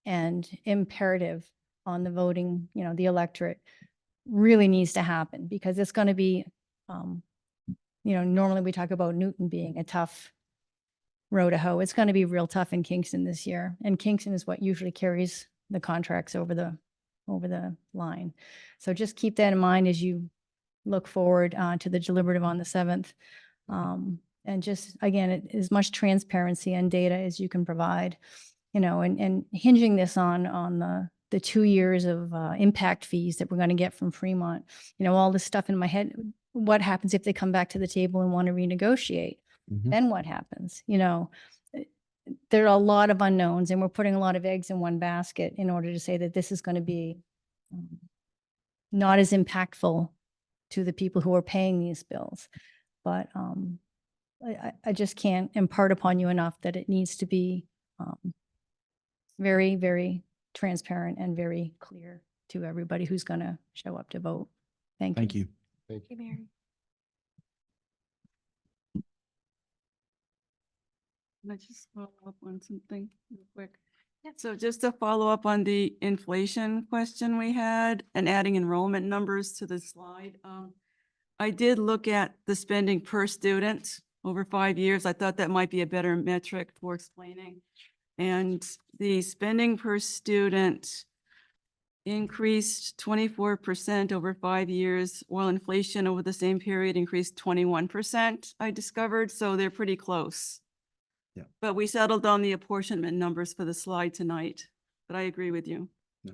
and imperative on the voting, the electorate really needs to happen, because it's going to be, normally we talk about Newton being a tough row to hoe. It's going to be real tough in Kingston this year. And Kingston is what usually carries the contracts over the line. So just keep that in mind as you look forward to the deliberative on the 7th. And just, again, as much transparency and data as you can provide, and hinging this on the 2 years of impact fees that we're going to get from Fremont. All this stuff in my head. What happens if they come back to the table and want to renegotiate? Then what happens? There are a lot of unknowns, and we're putting a lot of eggs in one basket in order to say that this is going to be not as impactful to the people who are paying these bills. But I just can't impart upon you enough that it needs to be very, very transparent and very clear to everybody who's going to show up to vote. Thank you. Thank you. Thank you. Mary. Can I just follow up on something real quick? So just to follow up on the inflation question we had and adding enrollment numbers to the slide. I did look at the spending per student over 5 years. I thought that might be a better metric for explaining. And the spending per student increased 24% over 5 years, while inflation over the same period increased 21%, I discovered. So they're pretty close. Yeah. But we settled on the apportionment numbers for the slide tonight, but I agree with you. All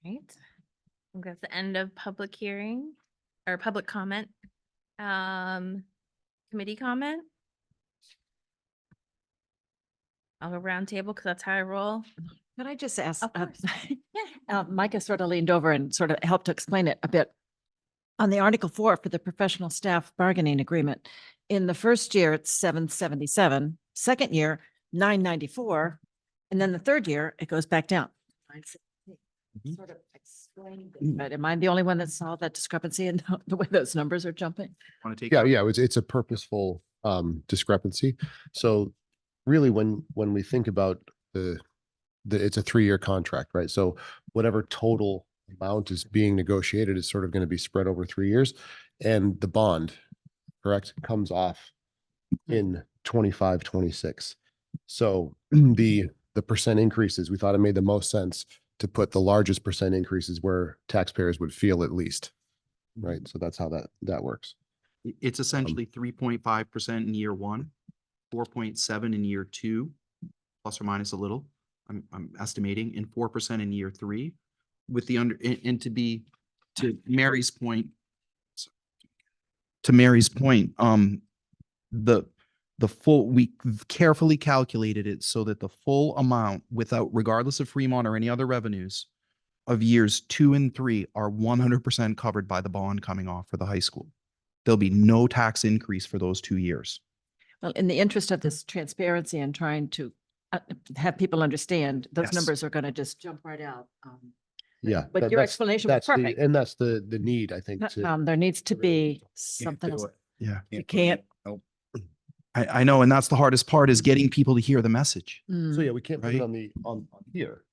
right. I think that's the end of public hearing or public comment. Committee comment. I'll go round table because that's how I roll. Can I just ask? Of course. Yeah. Micah sort of leaned over and sort of helped to explain it a bit. On the Article 4 for the professional staff bargaining agreement, in the first year, it's 777, second year, 994, and then the third year, it goes back down. 917. Sort of explained it, but am I the only one that saw that discrepancy in the way those numbers are jumping? Want to take? Yeah, yeah, it's a purposeful discrepancy. So really, when we think about it's a 3-year contract, right? So whatever total amount is being negotiated is sort of going to be spread over 3 years, and the bond, correct, comes off in 25, 26. So the percent increases, we thought it made the most sense to put the largest percent increases where taxpayers would feel at least, right? So that's how that works. It's essentially 3.5% in year 1, 4.7 in year 2, plus or minus a little. I'm estimating, and 4% in year 3, with the and to Mary's point. To Mary's point, the full, we carefully calculated it so that the full amount, without, regardless of Fremont or any other revenues, of years 2 and 3 are 100% covered by the bond coming off for the high school. There'll be no tax increase for those 2 years. Well, in the interest of this transparency and trying to have people understand, those Yes. numbers are going to just jump right out. Yeah. But your explanation was perfect. And that's the need, I think. There needs to be Can't something do else. it. Yeah. You can't. Nope. I know, and that's the hardest part, is getting people to hear the message. So yeah, we can't put it Right. on here.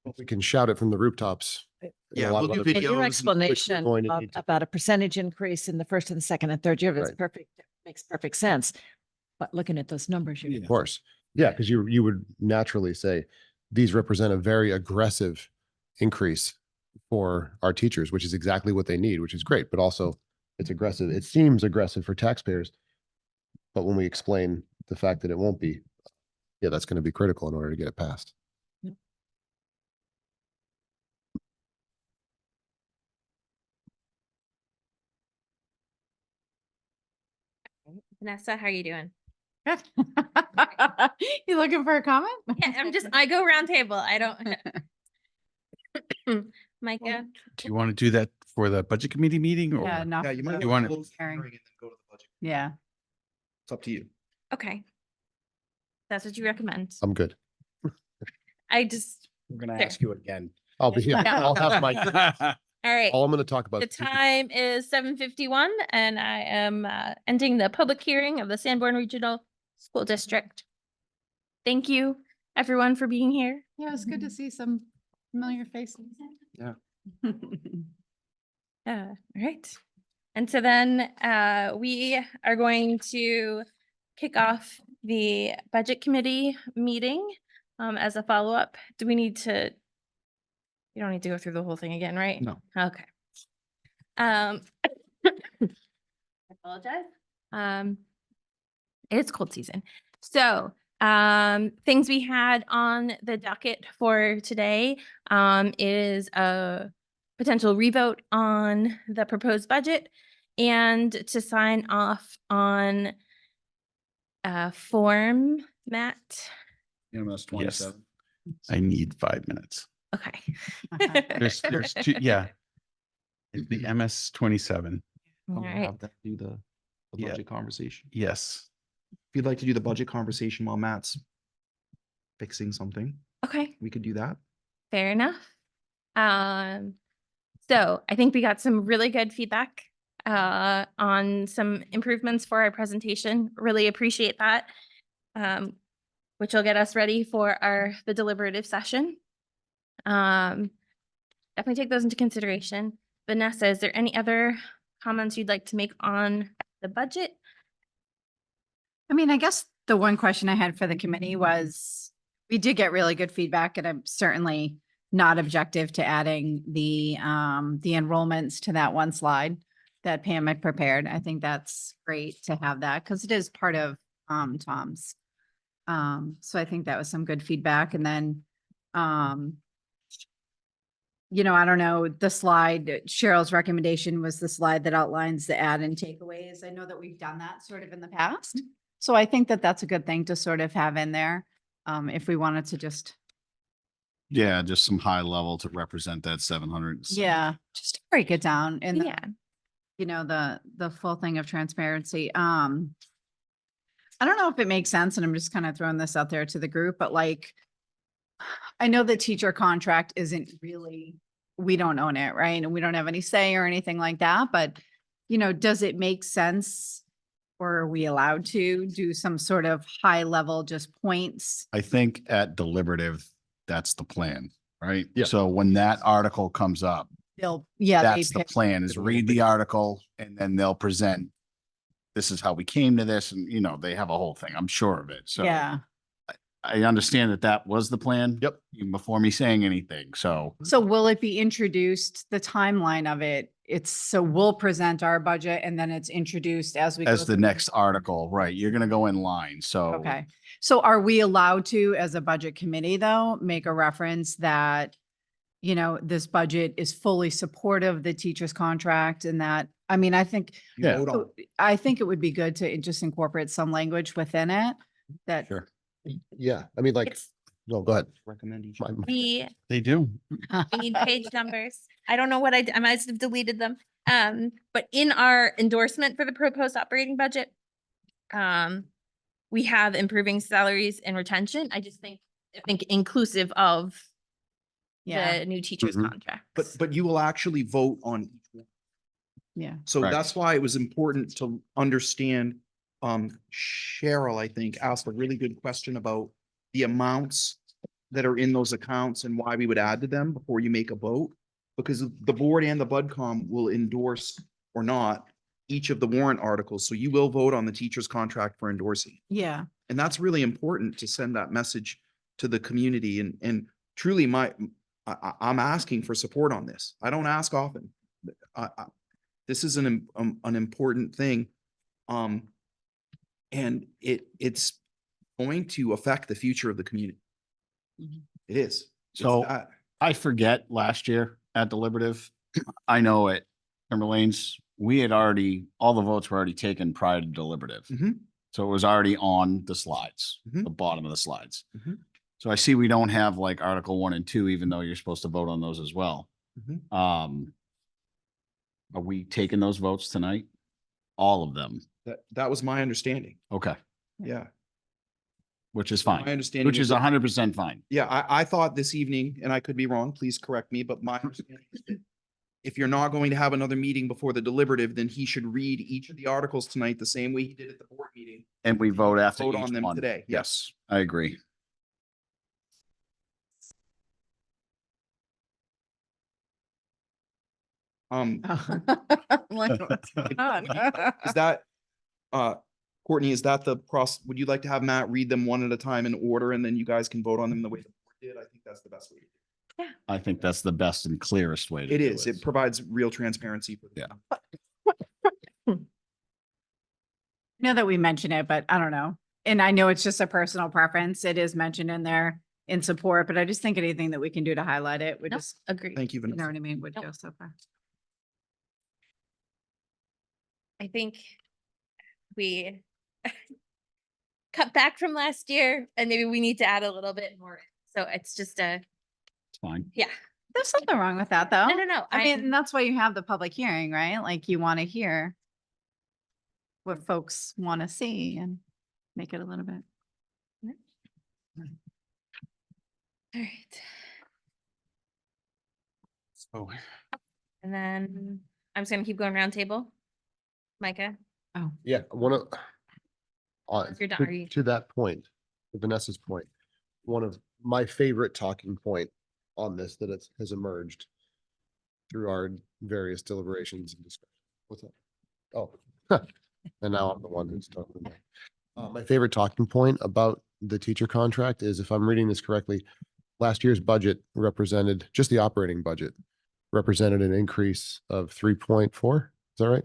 But we can shout it from the rooftops. Yeah, A lot we'll of do other- And your videos and- explanation going to of- need to- about a percentage increase in the first and the second and third year, that's Right. perfect, makes perfect sense. But looking at those numbers, Of course. Yeah, because you would naturally say, these represent a very aggressive increase for our teachers, which is exactly what they need, which is great, but also it's aggressive. It seems aggressive for taxpayers. But when we explain the fact that it won't be, yeah, that's going to be critical in order to get it passed. Vanessa, how are you doing? You looking for a comment? Yeah, I go round table. I don't. Micah, Do you want to do that for the budget committee meeting or? Yeah, no. Yeah, you might You want wanna- to close the Hearing. hearing and then go to the budget. Yeah. It's up to you. okay. That's what you recommend. I'm good. I just, We're gonna Sure. ask you again. I'll be, Yeah. I'll have my, all right. all I'm going to talk about. The time is 7:51 and I am ending the public hearing of the Sanborn Regional School District. Thank you, everyone, for being here. Yeah, it was good to see some familiar faces. Yeah. All right. And so then we are going to kick off the budget committee meeting as a follow-up. Do we need to? You don't need to go through the whole thing again, right? No. Okay. I apologize. It's cold season. So things we had on the docket for today is a potential revote on the proposed budget and to sign off on format. MS 27. I need 5 minutes. Okay. There's two, yeah. It's the MS 27. All I'll right. have that do the Yeah. budget conversation. Yes. If you'd like to do the budget conversation while Matt's fixing something, Okay. we could do that. Fair enough. So I think we got some really good feedback on some improvements for our presentation. Really appreciate that. Which will get us ready for the deliberative session. Definitely take those into consideration. Vanessa, is there any other comments you'd like to make on the budget? I mean, I guess the one question I had for the committee was, we did get really good feedback and I'm certainly not objective to adding the enrollments to that one slide that Pam had prepared. I think that's great to have that because it is part of Tom's. So I think that was some good feedback. And then you know, I don't know, the slide, Cheryl's recommendation was the slide that outlines the add and takeaways. I know that we've done that sort of in the past. So I think that that's a good thing to sort of have in there. If we wanted to just, Yeah, just some high level to represent that 700. yeah, just to break it down and, Yeah. you know, the full thing of transparency. I don't know if it makes sense, and I'm just kind of throwing this out there to the group, but like, I know the teacher contract isn't really, we don't own it, right? And we don't have any say or anything like that, but you know, does it make sense? Or are we allowed to do some sort of high level, just points? I think at deliberative, that's the plan, right? Yeah. So when that article comes up, They'll, yeah. they that's the pick- plan, is read the article and then they'll present, this is how we came to this, and you know, they have a whole thing, I'm sure of it. So Yeah. I understand that that was the plan. Yep. Even before me saying anything, so. So will it be introduced, the timeline of it? So we'll present our budget and then it's introduced as we. As go the through. next article, right, you're gonna go in line, so. Okay. So are we allowed to, as a budget committee though, make a reference that, you know, this budget is fully supportive of the teacher's contract and that, I mean, I think, Yeah. Vote on it. I think it would be good to just incorporate some language within it that. Sure. Yeah, I mean, like, It's- no, go ahead. Recommend each. My- We They do. need page numbers. I don't know what I might have deleted them. But in our endorsement for the proposed operating budget, we have improving salaries and retention. I think inclusive of Yeah, the new teacher's Mhm. contract. But you will actually vote on each one. yeah. So Correct. that's why it was important to understand, Cheryl, I think, asked a really good question about the amounts that are in those accounts and why we would add to them before you make a vote. Because the board and the BudCom will endorse or not each of the warrant articles. So you will vote on the teacher's contract for endorsing. Yeah. And that's really important to send that message to the community and truly I'm asking for support on this. I don't ask often. This is an important thing. And it's going to affect the future of the community. It is. It's So that. I forget last year at deliberative, I know at Timber Lanes, we had already, all the votes were already taken prior to deliberative. Mhm. So it was already on the slides, Mhm. the bottom of the slides. Mhm. So I see we don't have like Article 1 and 2, even though you're supposed to vote on those as well. Mhm. Are we taking those votes tonight? All of them? That was my understanding. Okay, Yeah. which is My fine, understanding which is is that- 100% fine. Yeah, I thought this evening, and I could be wrong, please correct me, but my understanding is that if you're not going to have another meeting before the deliberative, then he should read each of the articles tonight the same way he did at the board meeting. And we vote after Vote each on them one. today. Yes, I agree. Like, what's going on? Is that, Courtney, is that the process? Would you like to have Matt read them one at a time in order and then you guys can vote on them the way the board did? I think that's the best way to do I think that's the best and clearest way it. to It do is. It provides real transparency. For the- Yeah. Know that we mention it, but I don't know. And I know it's just a personal preference. It is mentioned in there in support, but I just think anything that we can do to highlight it would Nope, just, agreed. Thank you, you know Vanessa. what I mean, would Nope. go so far. I think we cut back from last year and maybe we need to add a little bit more. So it's just It's fine. yeah. There's nothing wrong with that, though. No. I mean, and that's why you have the public hearing, right? Like you want to hear what folks want to see and make it a little bit. All right. Oh, And then I'm just gonna keep going round table. Micah, Yeah, one of, If you're done, are you- to that point, to Vanessa's point, one of my favorite talking point on this that has emerged through our various deliberations and discussions. What's that? Oh, and now I'm the one who's talking. My favorite talking point about the teacher contract is, if I'm reading this correctly, last year's budget represented, just the operating budget, represented an increase of 3.4. Is that right?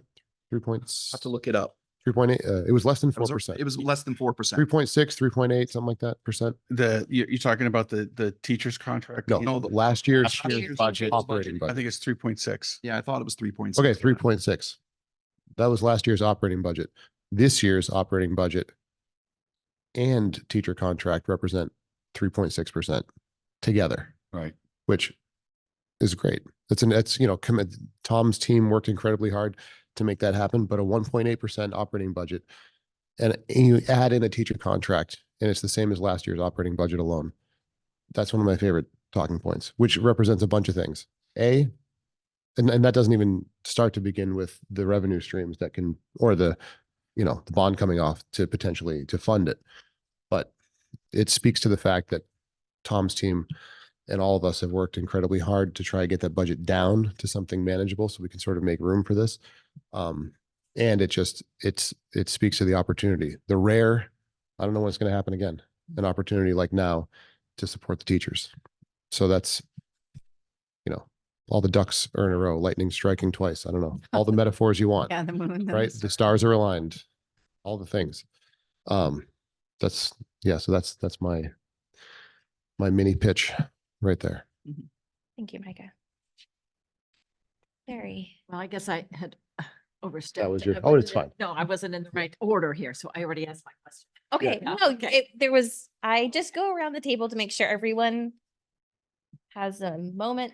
3 points. have to look it up. 3.8. It was less than It was 4%. it was less than 4%. 3.6, 3.8, something like that percent. You're talking about the teacher's contract? No, No, last year's Last year's budget. operating I budget. think it's 3.6. Yeah, I thought it was 3.6. Okay, 3.6. That was last year's operating budget. This year's operating budget and teacher contract represent 3.6% together, Right. which is great. It's, you know, Tom's team worked incredibly hard to make that happen, but a 1.8% operating budget and you add in a teacher contract and it's the same as last year's operating budget alone. That's one of my favorite talking points, which represents a bunch of things. And that doesn't even start to begin with the revenue streams that can, or the, you know, the bond coming off to potentially to fund it. But it speaks to the fact that Tom's team and all of us have worked incredibly hard to try to get that budget down to something manageable so we can sort of make room for this. And it speaks to the opportunity, the rare, I don't know when it's going to happen again, an opportunity like now to support the teachers. So that's, you know, all the ducks are in a row, lightning striking twice. I don't know, all the metaphors you want, Yeah, the moon. and right? The stars are aligned, all the things. That's, yeah, so that's my mini pitch right there. Thank you, Micah. Very. Well, I guess I had overstepped. was your- I oh, it's wasn't in- fine. No, I wasn't in the right order here, so I already asked my question. Okay, Yeah, no, okay. there was, I just go around the table to make sure everyone has a moment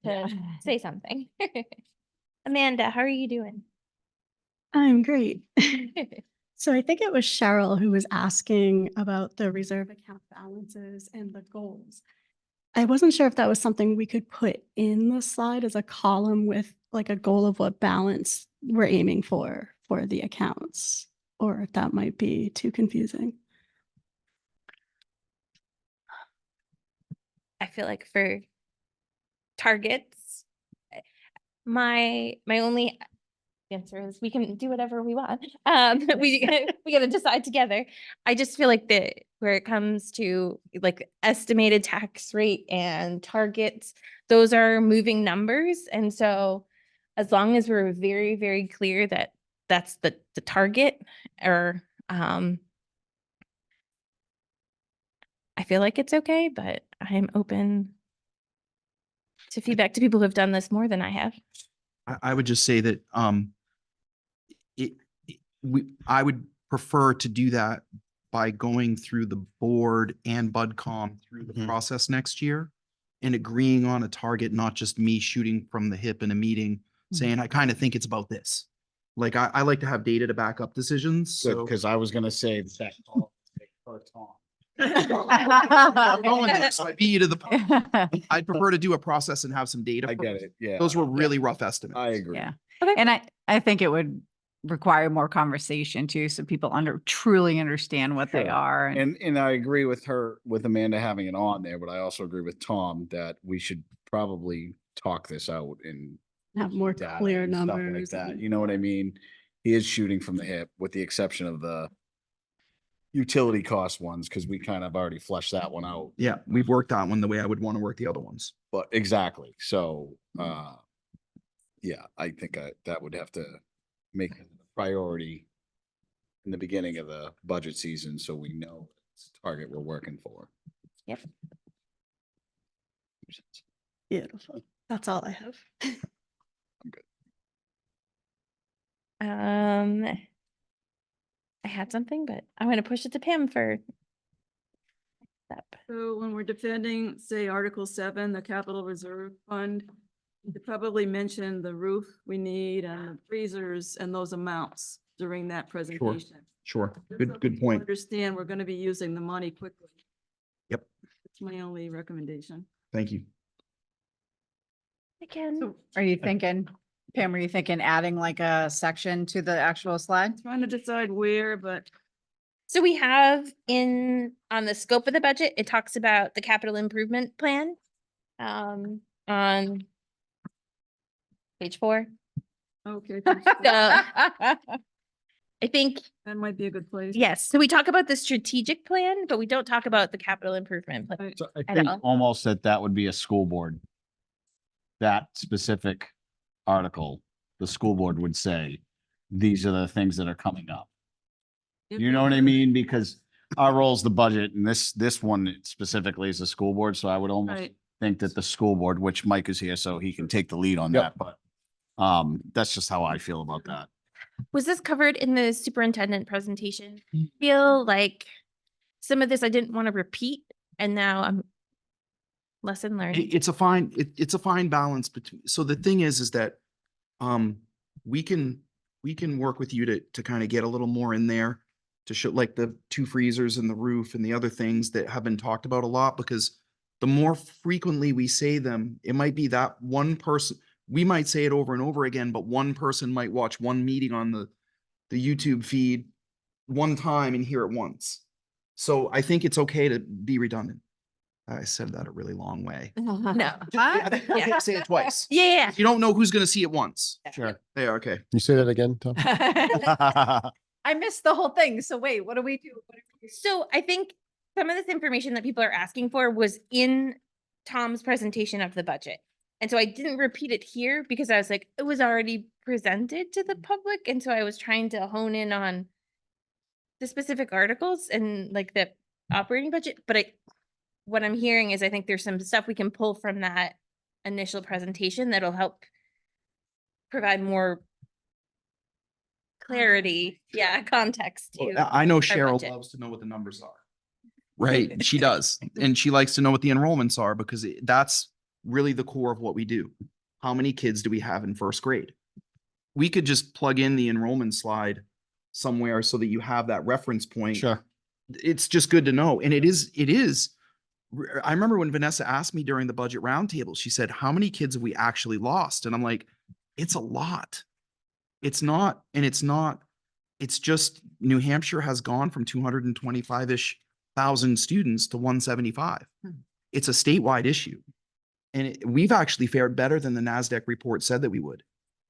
to Yeah. say something. Amanda, how are you doing? I'm great. So I think it was Cheryl who was asking about the reserve account balances and the goals. I wasn't sure if that was something we could put in the slide as a column with like a goal of what balance we're aiming for the accounts, or if that might be too confusing. I feel like for targets, my only The answer is we can do whatever we want. We gotta decide together. I just feel like where it comes to like estimated tax rate and targets, those are moving numbers. And so as long as we're very, very clear that that's the target or, I feel like it's okay, but I'm open to feedback to people who have done this more than I have. I would just say that, I would prefer to do that by going through the board and BudCom through the Mhm. process next year and agreeing on a target, not just me shooting from the hip in a meeting, saying, I kind of think it's about this. Like, I like to have data to back up decisions, Good, so. because I was gonna say that. I'm going there, so I beat you to the punch. I'd prefer to do a process and have some data. I get first. it, yeah. Those were really rough estimates. I agree. Yeah. Okay. And I think it would require more conversation too, so people truly understand what they Sure. are. And I agree with her, with Amanda having it on there, but I also agree with Tom that we should probably talk this out and Have more data clear and stuff like numbers. that. and- You know what I mean? He is shooting from the hip, with the exception of the utility cost ones, because we kind of already fleshed that one out. Yeah, we've worked that one the way I would want to work the other ones. But exactly, so, yeah, I think that would have to make it a priority in the beginning of the budget season, so we know it's the target we're working for. Yep. Beautiful. That's all I have. I had something, but I'm gonna push it to Pam for that. So when we're defending, say, Article 7, the capital reserve fund, you could probably mention the roof we need and the freezers and those amounts during that presentation. Sure. Just so Good people point. Understand we're going to be using the money quickly. Yep. That's my only recommendation. Thank you. Again. So are you thinking, Pam, are you thinking adding like a section to the actual slide? Trying to decide where, but So we have on the scope of the budget, it talks about the capital improvement plan. On page 4. okay. I think, That might be a good place. yes, so we talk about the strategic plan, but we don't talk about the capital improvement plan. Right. So I I think know. almost that would be a school board. That specific article, the school board would say, these are the things that are coming up. If You we know what I could- mean? Because our role's the budget, and this one specifically is the school board, so I would almost Right. think that the school board, which Mike is here, so he can take the lead on Yep. that, but that's just how I feel about that. Was this covered in the superintendent presentation? Feel like some of this I didn't want to repeat, and now I'm lesson learned. It's a fine balance between, so the thing is that, we can work with you to kind of get a little more in there to show like the 2 freezers and the roof and the other things that have been talked about a lot, because the more frequently we say them, it might be that one person, we might say it over and over again, but one person might watch one meeting on the YouTube feed one time and hear it once. So I think it's okay to be redundant. I said that a really long way. No. I think it's okay to say it twice. Yeah. You don't know who's going to see it once. Sure. Yeah, okay. You say that again, Tom? I missed the whole thing. So wait, what do we do? So I think some of this information that people are asking for was in Tom's presentation of the budget. And so I didn't repeat it here because I was like, it was already presented to the public. And so I was trying to hone in on the specific articles and like the operating budget. But what I'm hearing is I think there's some stuff we can pull from that initial presentation that'll help provide more clarity, context Well, to. I know our Cheryl budget. loves to know what the numbers are. Right, she does. And she likes to know what the enrollments are because that's really the core of what we do. How many kids do we have in first grade? We could just plug in the enrollment slide somewhere so that you have that reference point. Sure. It's just good to know. And it is. I remember when Vanessa asked me during the budget roundtable, she said, how many kids have we actually lost? And I'm like, it's a lot. It's not, it's just New Hampshire has gone from 225-ish thousand students to 175. It's a statewide issue. And we've actually fared better than the NASDAQ report said that we would.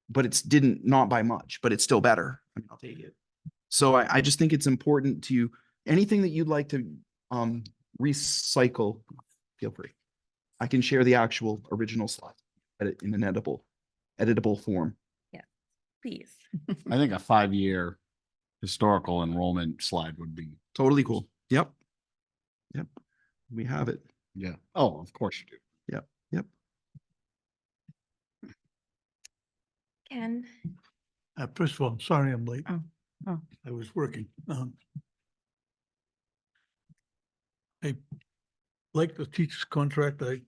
but it's not by much, but it's still better. I mean, I'll take it. So I just think it's important to, anything that you'd like to recycle, feel free. I can share the actual original slide in an editable form. Please. I think a 5-year historical enrollment slide would be, Totally cool. Yep. Yep. We have it. yeah. Oh, of course you do. Yep. Yep. Ken. First of all, I'm sorry I'm late. Oh. I was working. I like the teacher's contract. I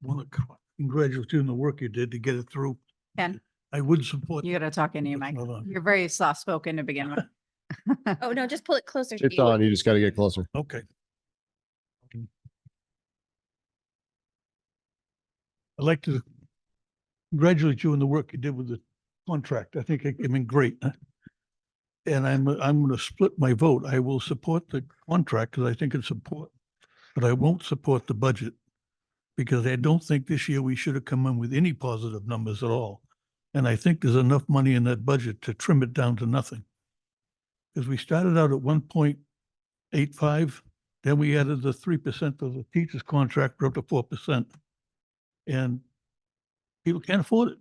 want to congratulate you on the work you did to get it through. Ken, I would support. you gotta talk into your What's mic. going on? You're very soft spoken to begin with. Oh, no, just pull it closer to It's you. on, you just got to get closer. Okay. I'd like to congratulate you on the work you did with the contract. I think it came in great. And I'm going to split my vote. I will support the contract because I think it's important, but I won't support the budget because I don't think this year we should have come in with any positive numbers at all. And I think there's enough money in that budget to trim it down to nothing. Because we started out at 1.85, then we added the 3% of the teacher's contract, we're up to 4%. And people can't afford it.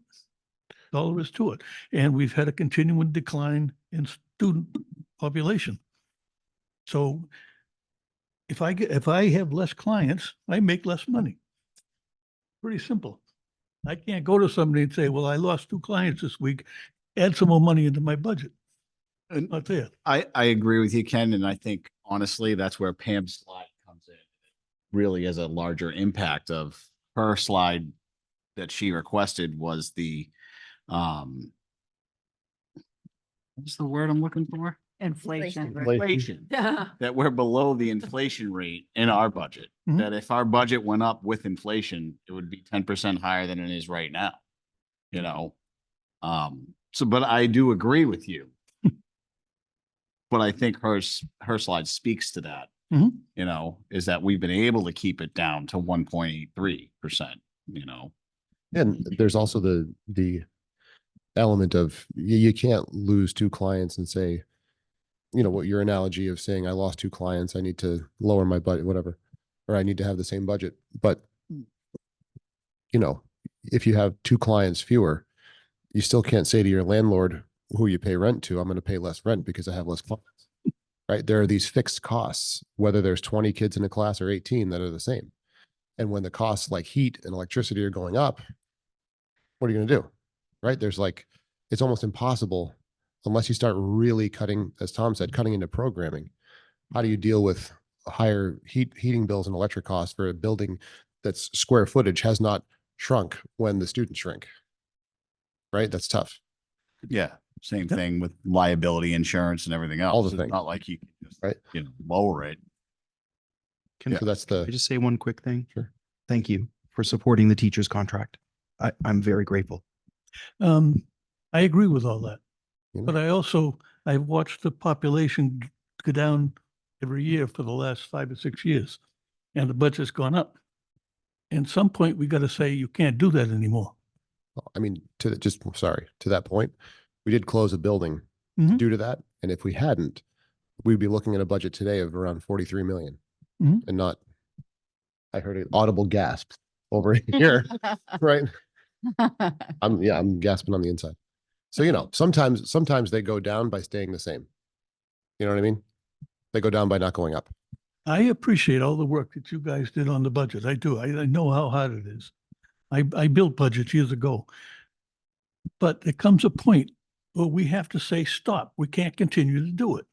That's all there is to it. And we've had a continuing decline in student population. So if I have less clients, I make less money. Pretty simple. I can't go to somebody and say, well, I lost 2 clients this week, add some more money into my budget. And Not there. I agree with you, Ken, and I think honestly, that's where Pam's slide comes in. Really is a larger impact of her slide that she requested was the, what's the word I'm looking for? Inflation. Inflation. That we're below the inflation rate in our budget. Mhm. That if our budget went up with inflation, it would be 10% higher than it is right now. You know? So, but I do agree with you. But I think her slide speaks to that. Mhm. You know, is that we've been able to keep it down to 1.83%, you know? And there's also the element of you can't lose 2 clients and say, you know, what your analogy of saying I lost 2 clients, I need to lower my budget, whatever, or I need to have the same budget. But, you know, if you have 2 clients fewer, you still can't say to your landlord who you pay rent to, I'm going to pay less rent because I have less clients, right? There are these fixed costs, whether there's 20 kids in a class or 18 that are the same. And when the costs like heat and electricity are going up, what are you going to do? Right? There's like, it's almost impossible unless you start really cutting, as Tom said, cutting into programming. How do you deal with higher heating bills and electric costs for a building that's square footage has not shrunk when the students shrink? Right? That's tough. Yeah. Same Yep. thing with liability insurance and everything else. All the It's things. not like you can just, Right. you know, lower it. Can So that's I the, just say one quick thing? Sure. Thank you for supporting the teacher's contract. I'm very grateful. I agree with all that. you know, But I've watched the population go down every year for the last 5 or 6 years, and the budget's gone up. And some point, we got to say, you can't do that anymore. I mean, sorry, to that point, we did close a building Mhm. due to that. And if we hadn't, we'd be looking at a budget today of around 43 million Mhm. and not, I heard an audible gasp over here, right? I'm gasping on the inside. So, you know, sometimes they go down by staying the same. You know what I mean? They go down by not going up. I appreciate all the work that you guys did on the budget. I do. I know how hard it is. I built budgets years ago. But there comes a point where we have to say, stop. We can't continue to do it.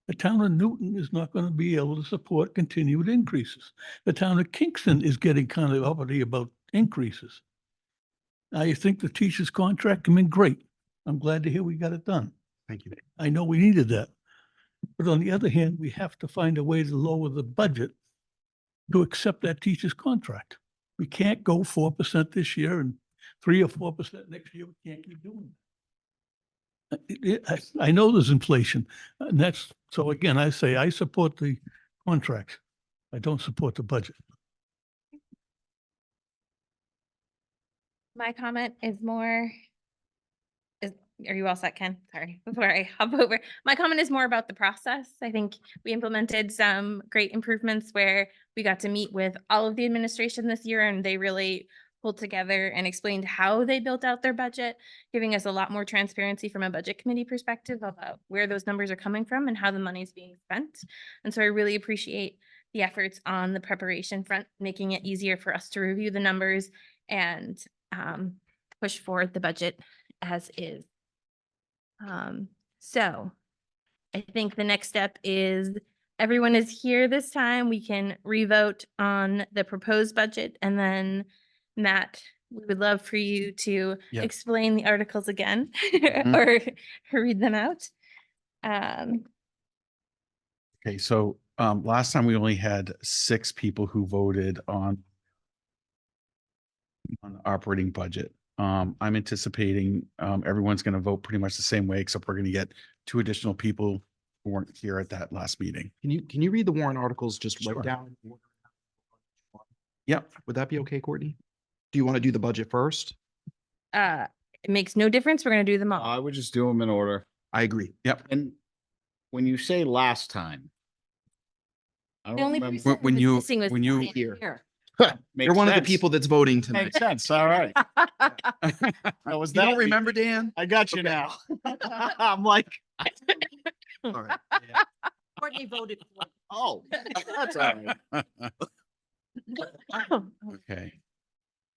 The town of Newton is not going to be able to support continued increases. The town of Kingston is getting kind of uppity about increases. I think the teacher's contract came in great. I'm glad to hear we got it done. Thank you. I know we needed that. But on the other hand, we have to find a way to lower the budget to accept that teacher's contract. We can't go 4% this year and 3 or 4% next year. We can't keep doing that. I know there's inflation, and so again, I say I support the contract. I don't support the budget. My comment is more are you all set, Ken? Sorry, before I hop over. My comment is more about the process. I think we implemented some great improvements where we got to meet with all of the administration this year and they really pulled together and explained how they built out their budget, giving us a lot more transparency from a budget committee perspective about where those numbers are coming from and how the money is being spent. And so I really appreciate the efforts on the preparation front, making it easier for us to review the numbers and push forward the budget as is. So I think the next step is everyone is here this time. We can revote on the proposed budget and then Matt, we would love for you to Yeah. explain the articles again or read them out. Okay, so last time we only had 6 people who voted on the operating budget. I'm anticipating everyone's going to vote pretty much the same way, except we're going to get 2 additional people who weren't here at that last meeting. Can you read the warrant articles just Sure. right down? Yep. Would that be okay, Courtney? Do you want to do the budget first? It makes no difference. We're gonna do them all. I would just do them in order. I agree. Yep. And when you say last time, I The don't only remember. person when who was you- missing was when you- Brian Here. here. You're one of the Makes people sense. that's voting tonight. Makes sense. All right. That was You don't that. remember, Dan? I got you now. I'm like, All right. Courtney voted for. oh, that's all right. Okay.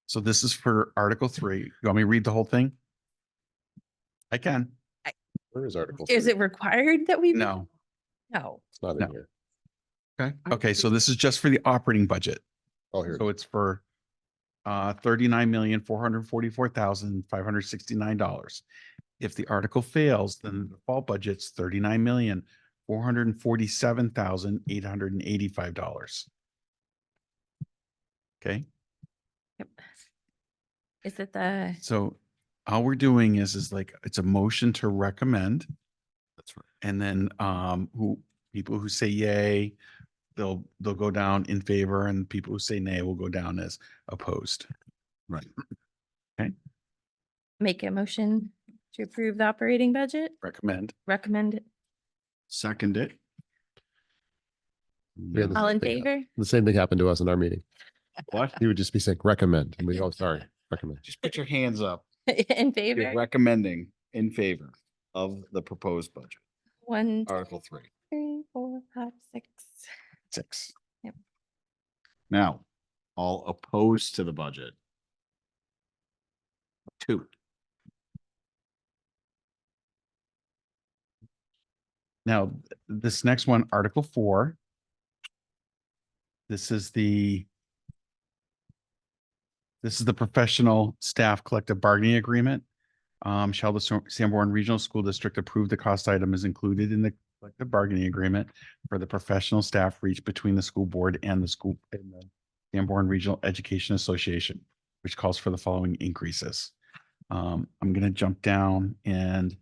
So this is for Article 3. You want me to read the whole thing? I can. Where is Article? Is 3? it required that we? No. No. It's not No. in here. Okay. Okay. So this is just for the operating budget. Oh, here. So it's for $39,444,569. If the article fails, then the default budget's $39,447,885. Okay. Yep. Is it the, So all we're doing is like, it's a motion to recommend. That's right. And then people who say yay, they'll go down in favor, and people who say nay will go down as opposed. Right. make a motion to approve the operating budget? Recommend. Recommend it. Second it. Yeah, All in thing- favor? The same thing happened to us in our meeting. What? He would just be saying recommend and we go, sorry, recommend. Just put your hands up. In You're favor? recommending in favor of the proposed budget. 1, 2, Article 3. 3, 4, 5, 6. 6. Yep. Now, all opposed to the budget. 2. Now, this next one, Article 4. This is the professional staff collective bargaining agreement. Shall the Sanborn Regional School District approve the cost item is included in the collective bargaining agreement for the professional staff reached between the school board and the Sanborn Regional Education Association, which calls for the following increases. I'm going to jump down, and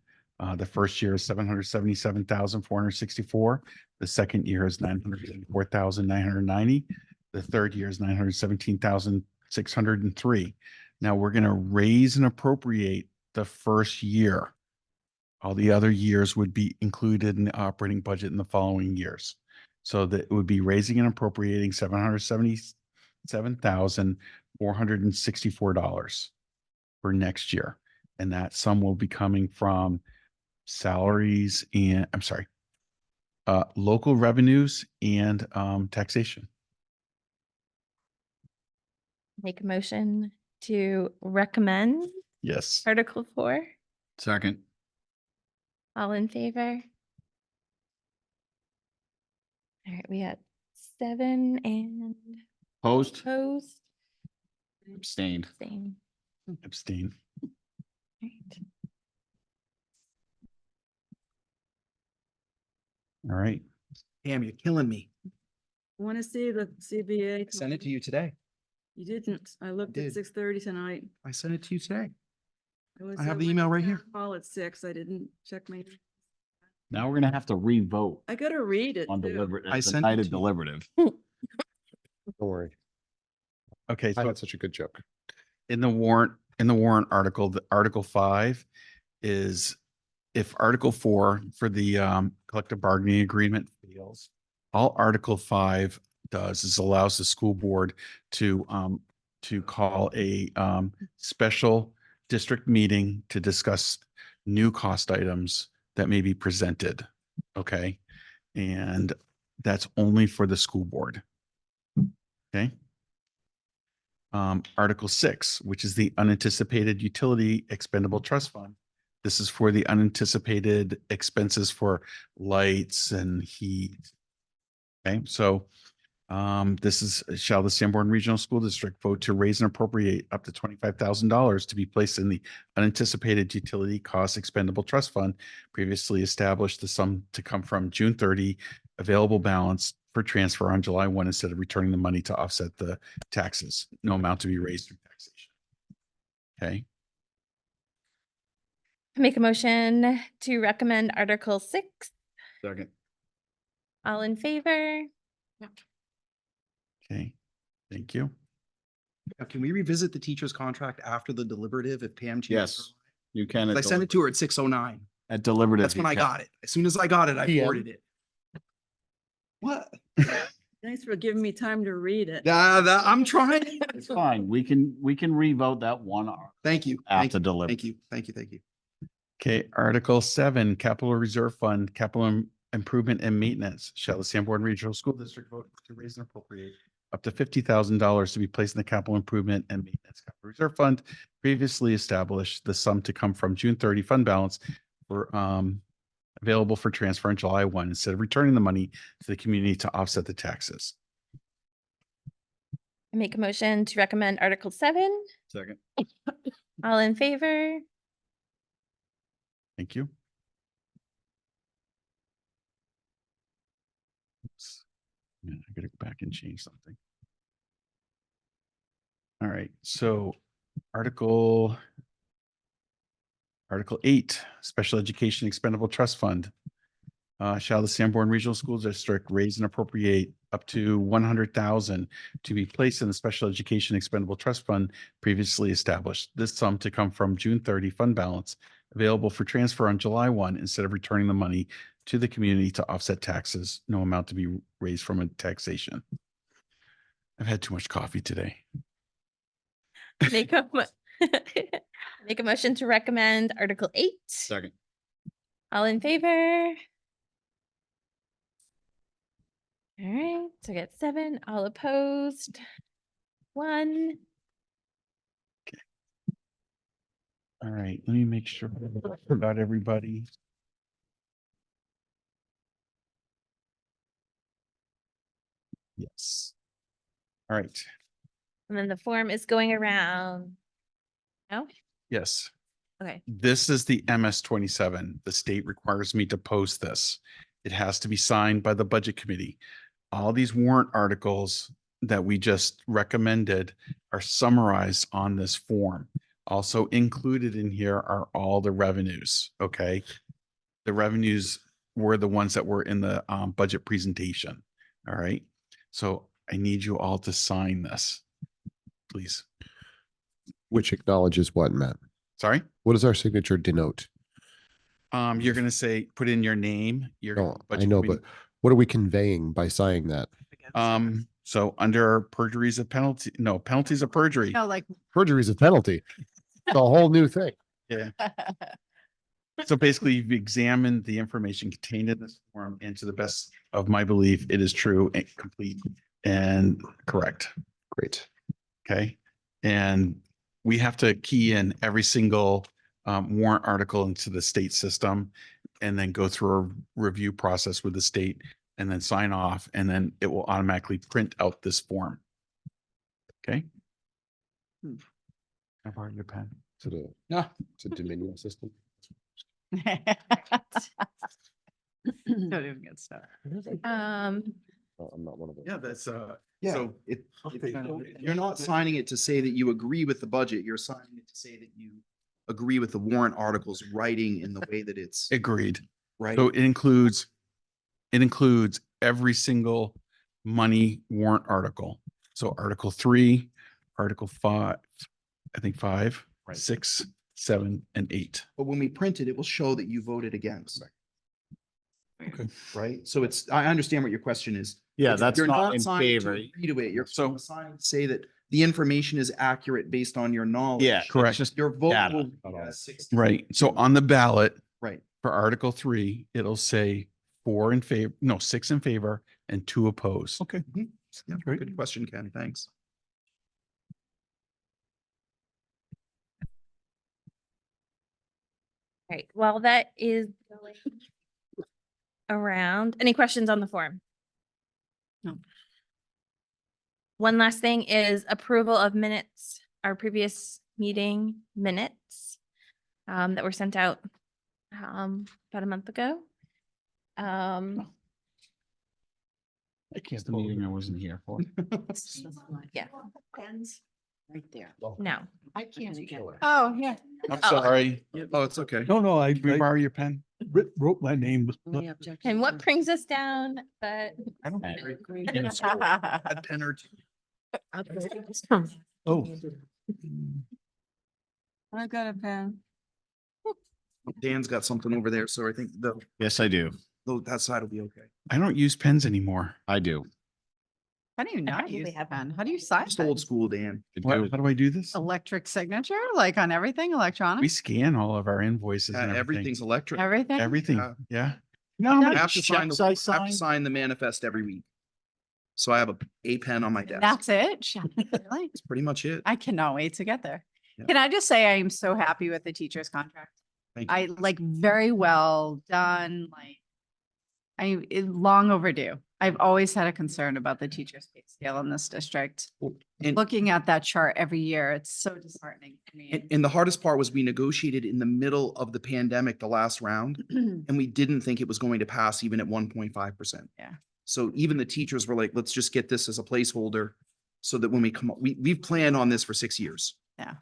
the first year is 777,464. The second year is 984,990. The third year is 917,603. Now we're going to raise and appropriate the first year. All the other years would be included in the operating budget in the following years. So that it would be raising and appropriating $777,464 for next year. And that sum will be coming from salaries and, local revenues and taxation. Make a motion to recommend Yes. Article 4. Second. All in favor? All right, we got 7 and Opposed? opposed. Abstained. Same. Abstain. Right. All right. Damn, you're killing me. Want to see the CBA? I sent it to you today. You didn't. I looked at did. 6:30 tonight. I sent it to you today. was I have at the my email right here. Call at 6. I didn't check my. Now we're gonna have to re-vote I gotta read it. on too. deliberative. I the sent night it of to you. deliberative. Don't worry. Okay. I So had such a good joke. in the warrant article, the Article 5 is if Article 4 for the collective bargaining agreement fails, all Article 5 does is allows the school board to call a special district meeting to discuss new cost items that may be presented. Okay. And that's only for the school board. Okay. Article 6, which is the unanticipated utility expendable trust fund. This is for the unanticipated expenses for lights and heat. Okay, so this is, shall the Sanborn Regional School District vote to raise and appropriate up to $25,000 to be placed in the unanticipated utility cost expendable trust fund previously established, the sum to come from June 30 available balance for transfer on July 1 instead of returning the money to offset the taxes, no amount to be raised through taxation. Okay, Make a motion to recommend Article 6. Second. All in favor? okay, thank you. Can we revisit the teacher's contract after the deliberative if Pam changes? Yes, you can. I sent it to her at 6:09. At deliberative. That's when you I can. got it. As soon as I got it, I PM. forwarded it. What? Thanks for giving me time to read it. I'm trying. It's fine. We can revote that one Thank you. Thank after you. delivery. Thank you. Thank you. Thank you. Okay, Article 7, Capital Reserve Fund, Capital Improvement and Maintenance. Shall the Sanborn Regional School District vote to raise and appropriate up to $50,000 to be placed in the Capital Improvement and Maintenance Capital Reserve Fund previously established, the sum to come from June 30 fund balance for available for transfer on July 1 instead of returning the money to the community to offset the taxes. I make a motion to recommend Article 7. Second. All in favor? Thank you. Oops. Man, I gotta go back and change something. All right, so Article 8, Special Education Expendable Trust Fund. Shall the Sanborn Regional School District raise and appropriate up to $100,000 to be placed in the Special Education Expendable Trust Fund previously established? This sum to come from June 30 fund balance available for transfer on July 1 instead of returning the money to the community to offset taxes, no amount to be raised from a taxation. I've had too much coffee today. Make a, make a motion to recommend Article 8. Second. All in favor? All right, so I get 7, all opposed. 1. All right, let me make sure about everybody. Yes. All right, And then the form is going around. No? yes. Okay. This is the MS-27. The state requires me to post this. It has to be signed by the budget committee. All these warrant articles that we just recommended are summarized on this form. Also included in here are all the revenues, okay? The revenues were the ones that were in the budget presentation, all right? So I need you all to sign this, please. Which acknowledges what, Matt? Sorry? What does our signature denote? You're gonna say, put in your name, No, I budget know, committee. but what are we conveying by signing that? So under perjuries of penalty, no, penalties of perjury. No, like. Perjury is a penalty. It's a whole new thing. Yeah. So basically you've examined the information contained in this form and to the best of my belief, it is true and complete and correct. Great. Okay. And we have to key in every single warrant article into the state system and then go through a review process with the state and then sign off, and then it will automatically print out this form. Okay. I borrowed your pen. To the, Yeah. to Dominion system. Don't even get started. Oh, I'm not one of those. Yeah, that's Yeah, so you're not signing it to say that you agree with the budget. You're signing it to say that you agree with the warrant articles writing in the way that it's agreed. right. So it includes every single money warrant article. So Article 3, Article 5, I think 5, Right. 6, 7, and 8. But when we print it, it will show that you voted against. Okay. Right? So it's, I understand what your question is. Yeah, It's- that's you're not in signed to favor. agree to it. You're So- signed to say that the information is accurate based on your knowledge. Yeah, Correct. it's just Your vote data. will be 60. Right. So on the ballot Right. for Article 3, it'll say 6 in favor and 2 opposed. Okay. Yeah, Great. good question, Ken. Thanks. Right, well, that is going around. Any questions on the form? No. One last thing is approval of minutes, our previous meeting minutes that were sent out about a month ago. It's the meeting I wasn't here for. Yeah, Pens right there. no. I can't get it. Oh, yeah. I'm sorry. Oh, it's okay. No, I Can we borrow your pen? wrote my name. And what brings us down, but I don't. A pen or two. Oh, I've got a pen. Dan's got something over there, so I think Yes, I do. that side will be okay. I don't use pens anymore. I do. How do you not probably use have the pen? How do you sign? Just old things? school, Dan. How do I do this? Electric signature, like on everything electronic? We scan all of our invoices and everything. Everything's electric. Everything? Everything. Yeah. Yeah. No, how I many have to sign, checks the- I I have sign? to sign the manifest every week. So I have a pen on my desk. That's it? Really? That's pretty much it. I cannot wait to get there. Yeah. Can I just say I am so happy with the teacher's contract? Thank you. I like very well done, long overdue. I've always had a concern about the teacher's pay scale in this district. And, Looking at that chart every year, it's so disheartening. I and, mean, and the hardest part was we negotiated in the middle of the pandemic, the last round, and we didn't think it was going to pass even at 1.5%. Yeah. So even the teachers were like, let's just get this as a placeholder so that when we come up, we've planned on this for 6 years. Yeah.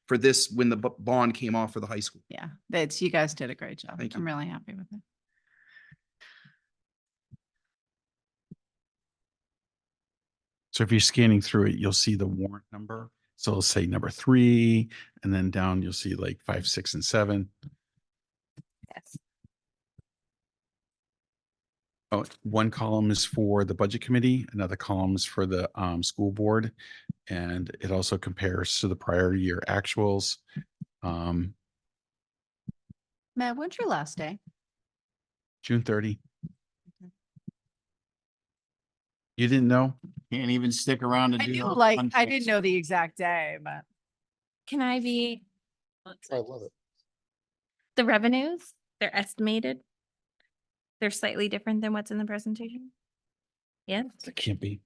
For this, when the bond came off for the high school. yeah, you guys did a great job. Thank I'm you. really happy with it. So if you're scanning through it, you'll see the warrant number. So it'll say number 3, and then down you'll see like 5, 6, and 7. yes. Oh, one column is for the budget committee, another column is for the school board. And it also compares to the prior year actuals. Matt, when's your last day? June 30. You didn't know? Can't even stick around and I do. knew the like, fun I things. didn't know the exact day, but Can I be, I love it. the revenues, they're estimated. They're slightly different than what's in the presentation. Yeah, It can't be.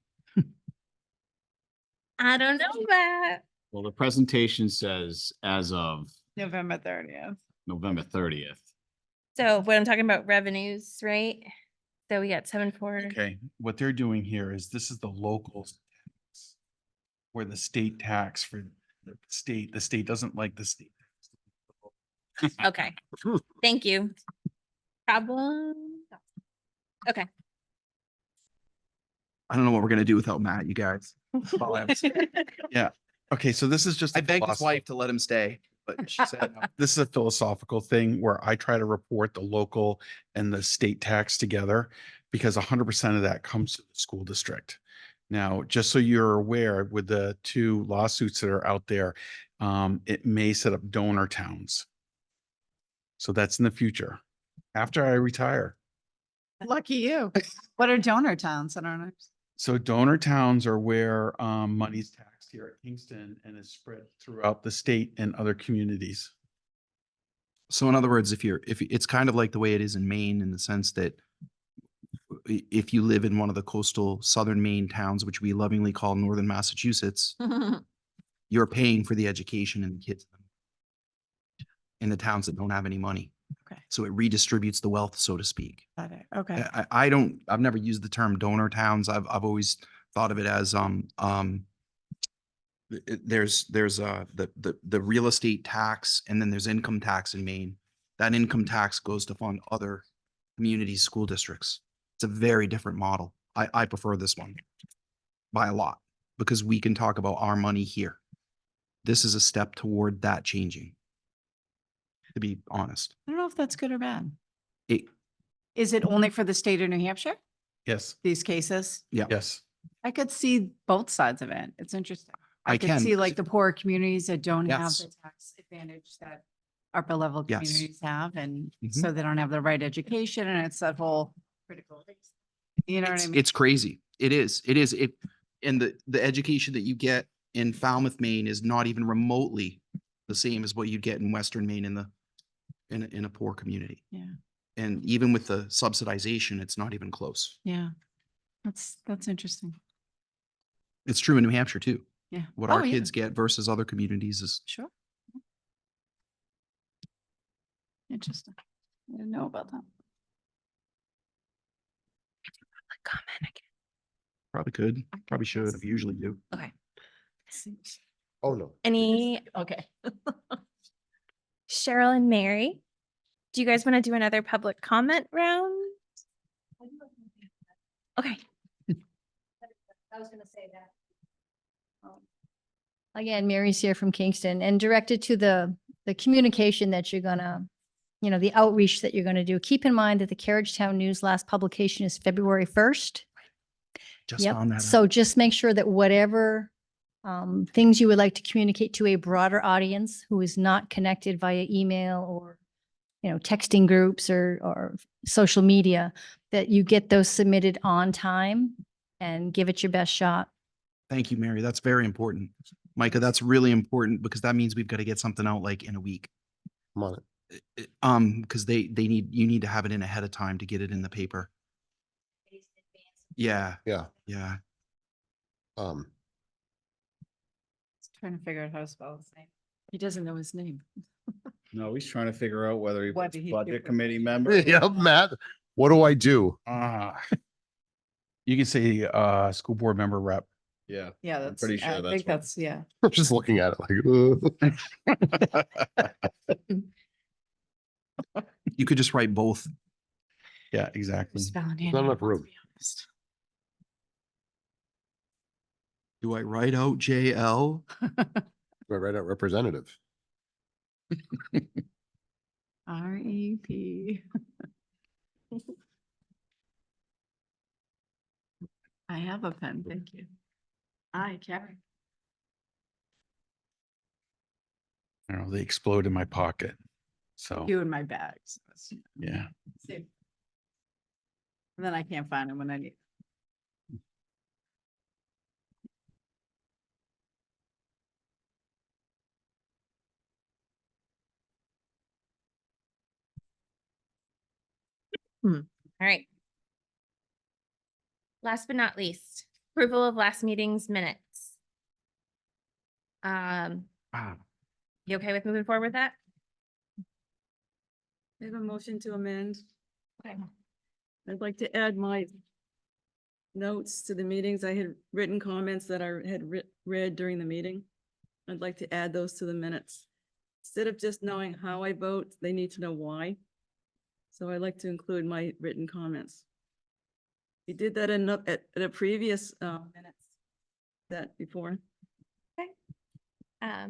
I don't know that. Well, the presentation says as of November 30th. November 30th. So what I'm talking about revenues, right? So we got 7.4. Okay, what they're doing here is this is the local tax, where the state tax for the state doesn't like the state. Okay, thank you. Problem. Okay. I don't know what we're gonna do without Matt, you guys. Yeah, okay, so this is just. I a begged his philosophy. wife to let him stay, but she said no. This is a philosophical thing where I try to report the local and the state tax together because 100% of that comes to the school district. Now, just so you're aware, with the 2 lawsuits that are out there, it may set up donor towns. So that's in the future, after I retire. Lucky you. What are donor towns? I don't know. So donor towns are where money's taxed here at Kingston and is spread throughout the state and other communities. So in other words, if it's kind of like the way it is in Maine in the sense that if you live in one of the coastal southern Maine towns, which we lovingly call northern Massachusetts, you're paying for the education and the kids in the towns that don't have any money. Okay. So it redistributes the wealth, so to speak. Got it. Okay. I've never used the term donor towns. I've always thought of it as there's the real estate tax and then there's income tax in Maine. That income tax goes to fund other communities, school districts. It's a very different model. I prefer this one by a lot because we can talk about our money here. This is a step toward that changing. to be honest. I don't know if that's good or bad. It, Is it only for the state of New Hampshire, Yes, these cases? yeah. yes. I could see both sides of it. It's interesting. I could can, see because like the poorer communities that don't have Yes. the tax advantage that upper level Yes. communities have, and Mhm. so they don't have the right education, and it's that whole critical race. You know what I mean? It's crazy. It is. It is. And the education that you get in Falmouth, Maine is not even remotely the same as what you'd get in Western Maine in a poor community. Yeah, And even with the subsidization, it's not even close. yeah. That's interesting. It's true in New Hampshire too. Yeah. What Oh, our yeah. kids get versus other communities is Sure. Interesting. I didn't know about that. probably could, probably should, have usually do. Okay. Oh, no. Any, Okay. Cheryl and Mary, do you guys want to do another public comment round? Okay. I was gonna say that. Again, Mary's here from Kingston and directed to the communication that you're gonna, the outreach that you're gonna do. Keep in mind that the Carriagetown News last publication is February 1st. Just Yep. found that out. So just make sure that whatever things you would like to communicate to a broader audience who is not connected via email or, texting groups or social media, that you get those submitted on time and give it your best shot. Thank you, Mary. That's very important. Micah, that's really important because that means we've got to get something out like in a week. I'm on it. Because you need to have it in ahead of time to get it in the paper. Yeah, Yeah. yeah. Trying to figure out how to spell his name. He doesn't know his name. No, he's trying to figure out whether he What was did he do budget for- committee member. Yeah, Matt, what do I do? You can say, school board member rep. Yeah. Yeah, I'm that's, pretty sure I that's think what- that's, yeah. I'm just looking at it like, You could just write both. Yeah, exactly. Spelling not enough room. Do I write out JL? I write out representative. REP. I have a pen, thank you. I carry. I don't know, they explode in my pocket. So, You in my bags. yeah. And then I can't find them when I need. All right. Last but not least, approval of last meeting's minutes. Wow. You okay with moving forward with that? I have a motion to amend. Okay. I'd like to add my notes to the meetings. I had written comments that I had read during the meeting. I'd like to add those to the minutes. Instead of just knowing how I vote, they need to know why. So I'd like to include my written comments. We did that at a previous minutes that before. I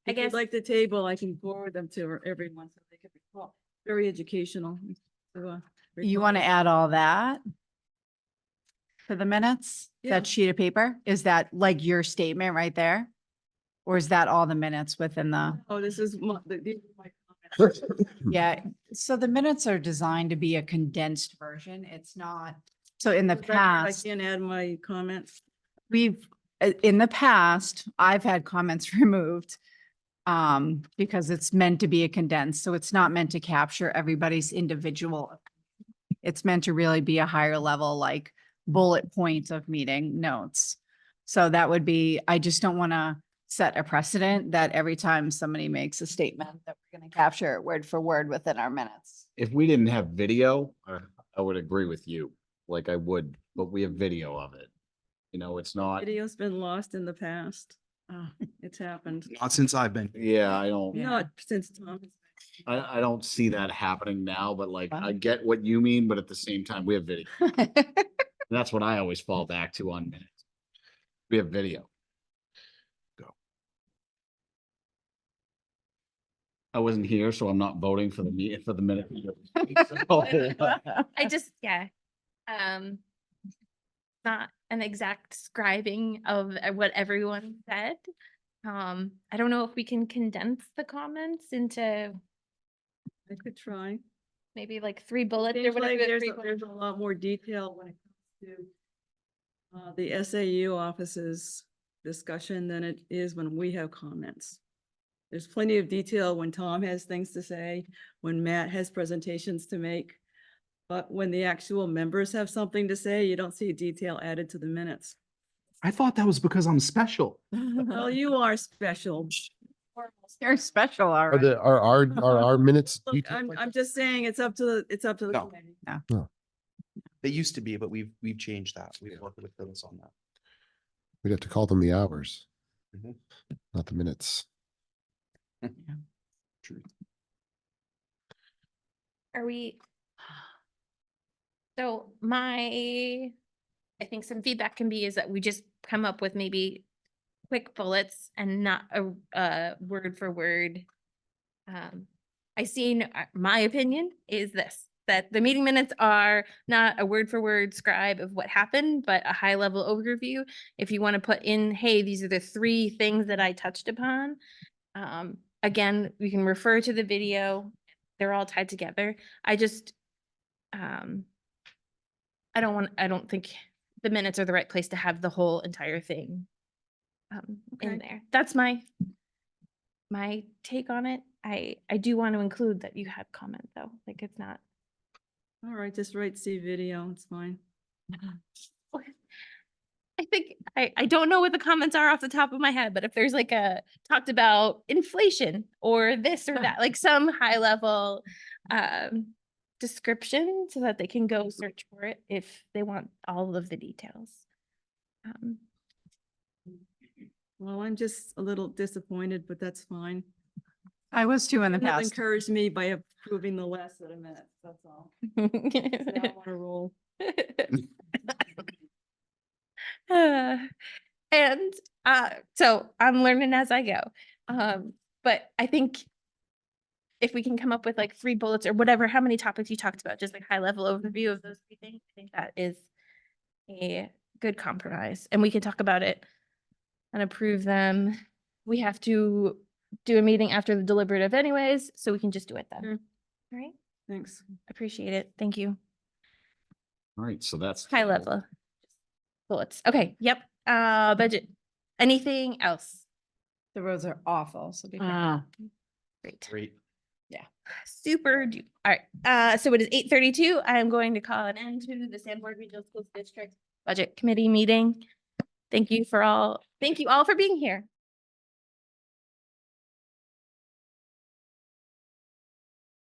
If guess, you'd like the table, I can forward them to everyone so they can recall. Very educational. You want to add all that? For the minutes, Yeah. that sheet of paper? Is that like your statement right there? Or is that all the minutes within the? Oh, this is these are my comments. Yeah, so the minutes are designed to be a condensed version. It's not, so in the For record, past, I can add my comments. in the past, I've had comments removed. Because it's meant to be a condensed, so it's not meant to capture everybody's individual. It's meant to really be a higher level, like bullet point of meeting notes. So that would be, I just don't want to set a precedent that every time somebody makes a statement that we're going to capture it word for word within our minutes. If we didn't have video, I would agree with you, like I would, but we have video of it. It's not, Video's been lost in the past. It's happened. Not since I've been. yeah, I don't, Yeah. Not since Tom. I don't see that happening now, but like, Wow. I get what you mean, but at the same time, we have video. And that's what I always fall back to on minutes. We have video. I wasn't here, so I'm not voting for the minute. I just, yeah. Not an exact scribing of what everyone said. I don't know if we can condense the comments into I could try. maybe like 3 bullets or Seems whatever. like the there's, 3 a- bullets. there's a lot more detail when it comes to the SAU office's discussion than it is when we have comments. There's plenty of detail when Tom has things to say, when Matt has presentations to make. But when the actual members have something to say, you don't see detail added to the minutes. I thought that was because I'm special. Well, you are special. You're special, all Are right. the, are our minutes? Look, detailed like I'm that? just saying it's up to the No. committee. They used to be, but we've changed that. We've worked with Phyllis on that. We'd have to call them the hours, Mhm. not the minutes. True. Are we? So I think some feedback can be is that we just come up with maybe quick bullets and not a word for word. I seen, my opinion is this, that the meeting minutes are not a word for word scribe of what happened, but a high level overview. If you want to put in, hey, these are the 3 things that I touched upon. Again, we can refer to the video. They're all tied together. I just, I don't think the minutes are the right place to have the whole entire thing in Okay. there. That's my take on it. I do want to include that you had comment though, like it's not. All right, just write C video, it's fine. I think, I don't know what the comments are off the top of my head, but if there's like talked about inflation or this or that, like some high level description so that they can go search for it if they want all of the details. Well, I'm just a little disappointed, but that's fine. I was too in the Shouldn't have past. encouraged me by approving the last set of minutes, that's all. Now I'm on a roll. And so I'm learning as I go. But I think if we can come up with like 3 bullets or whatever, how many topics you talked about, just like high level overview of those 3 things, I think that is a good compromise. And we can talk about it and approve them. We have to do a meeting after the deliberative anyways, so we can just do it then. Sure. All right, Thanks. appreciate it. Thank you. All right, so that's. High level bullets. Okay, yep. Budget. Anything else? The roads are awful, so be careful. Great. Great. Super. All right. So it is 8:32. I am going to call an end to the Sanborn Regional Schools District Budget Committee meeting. Thank you all for being here.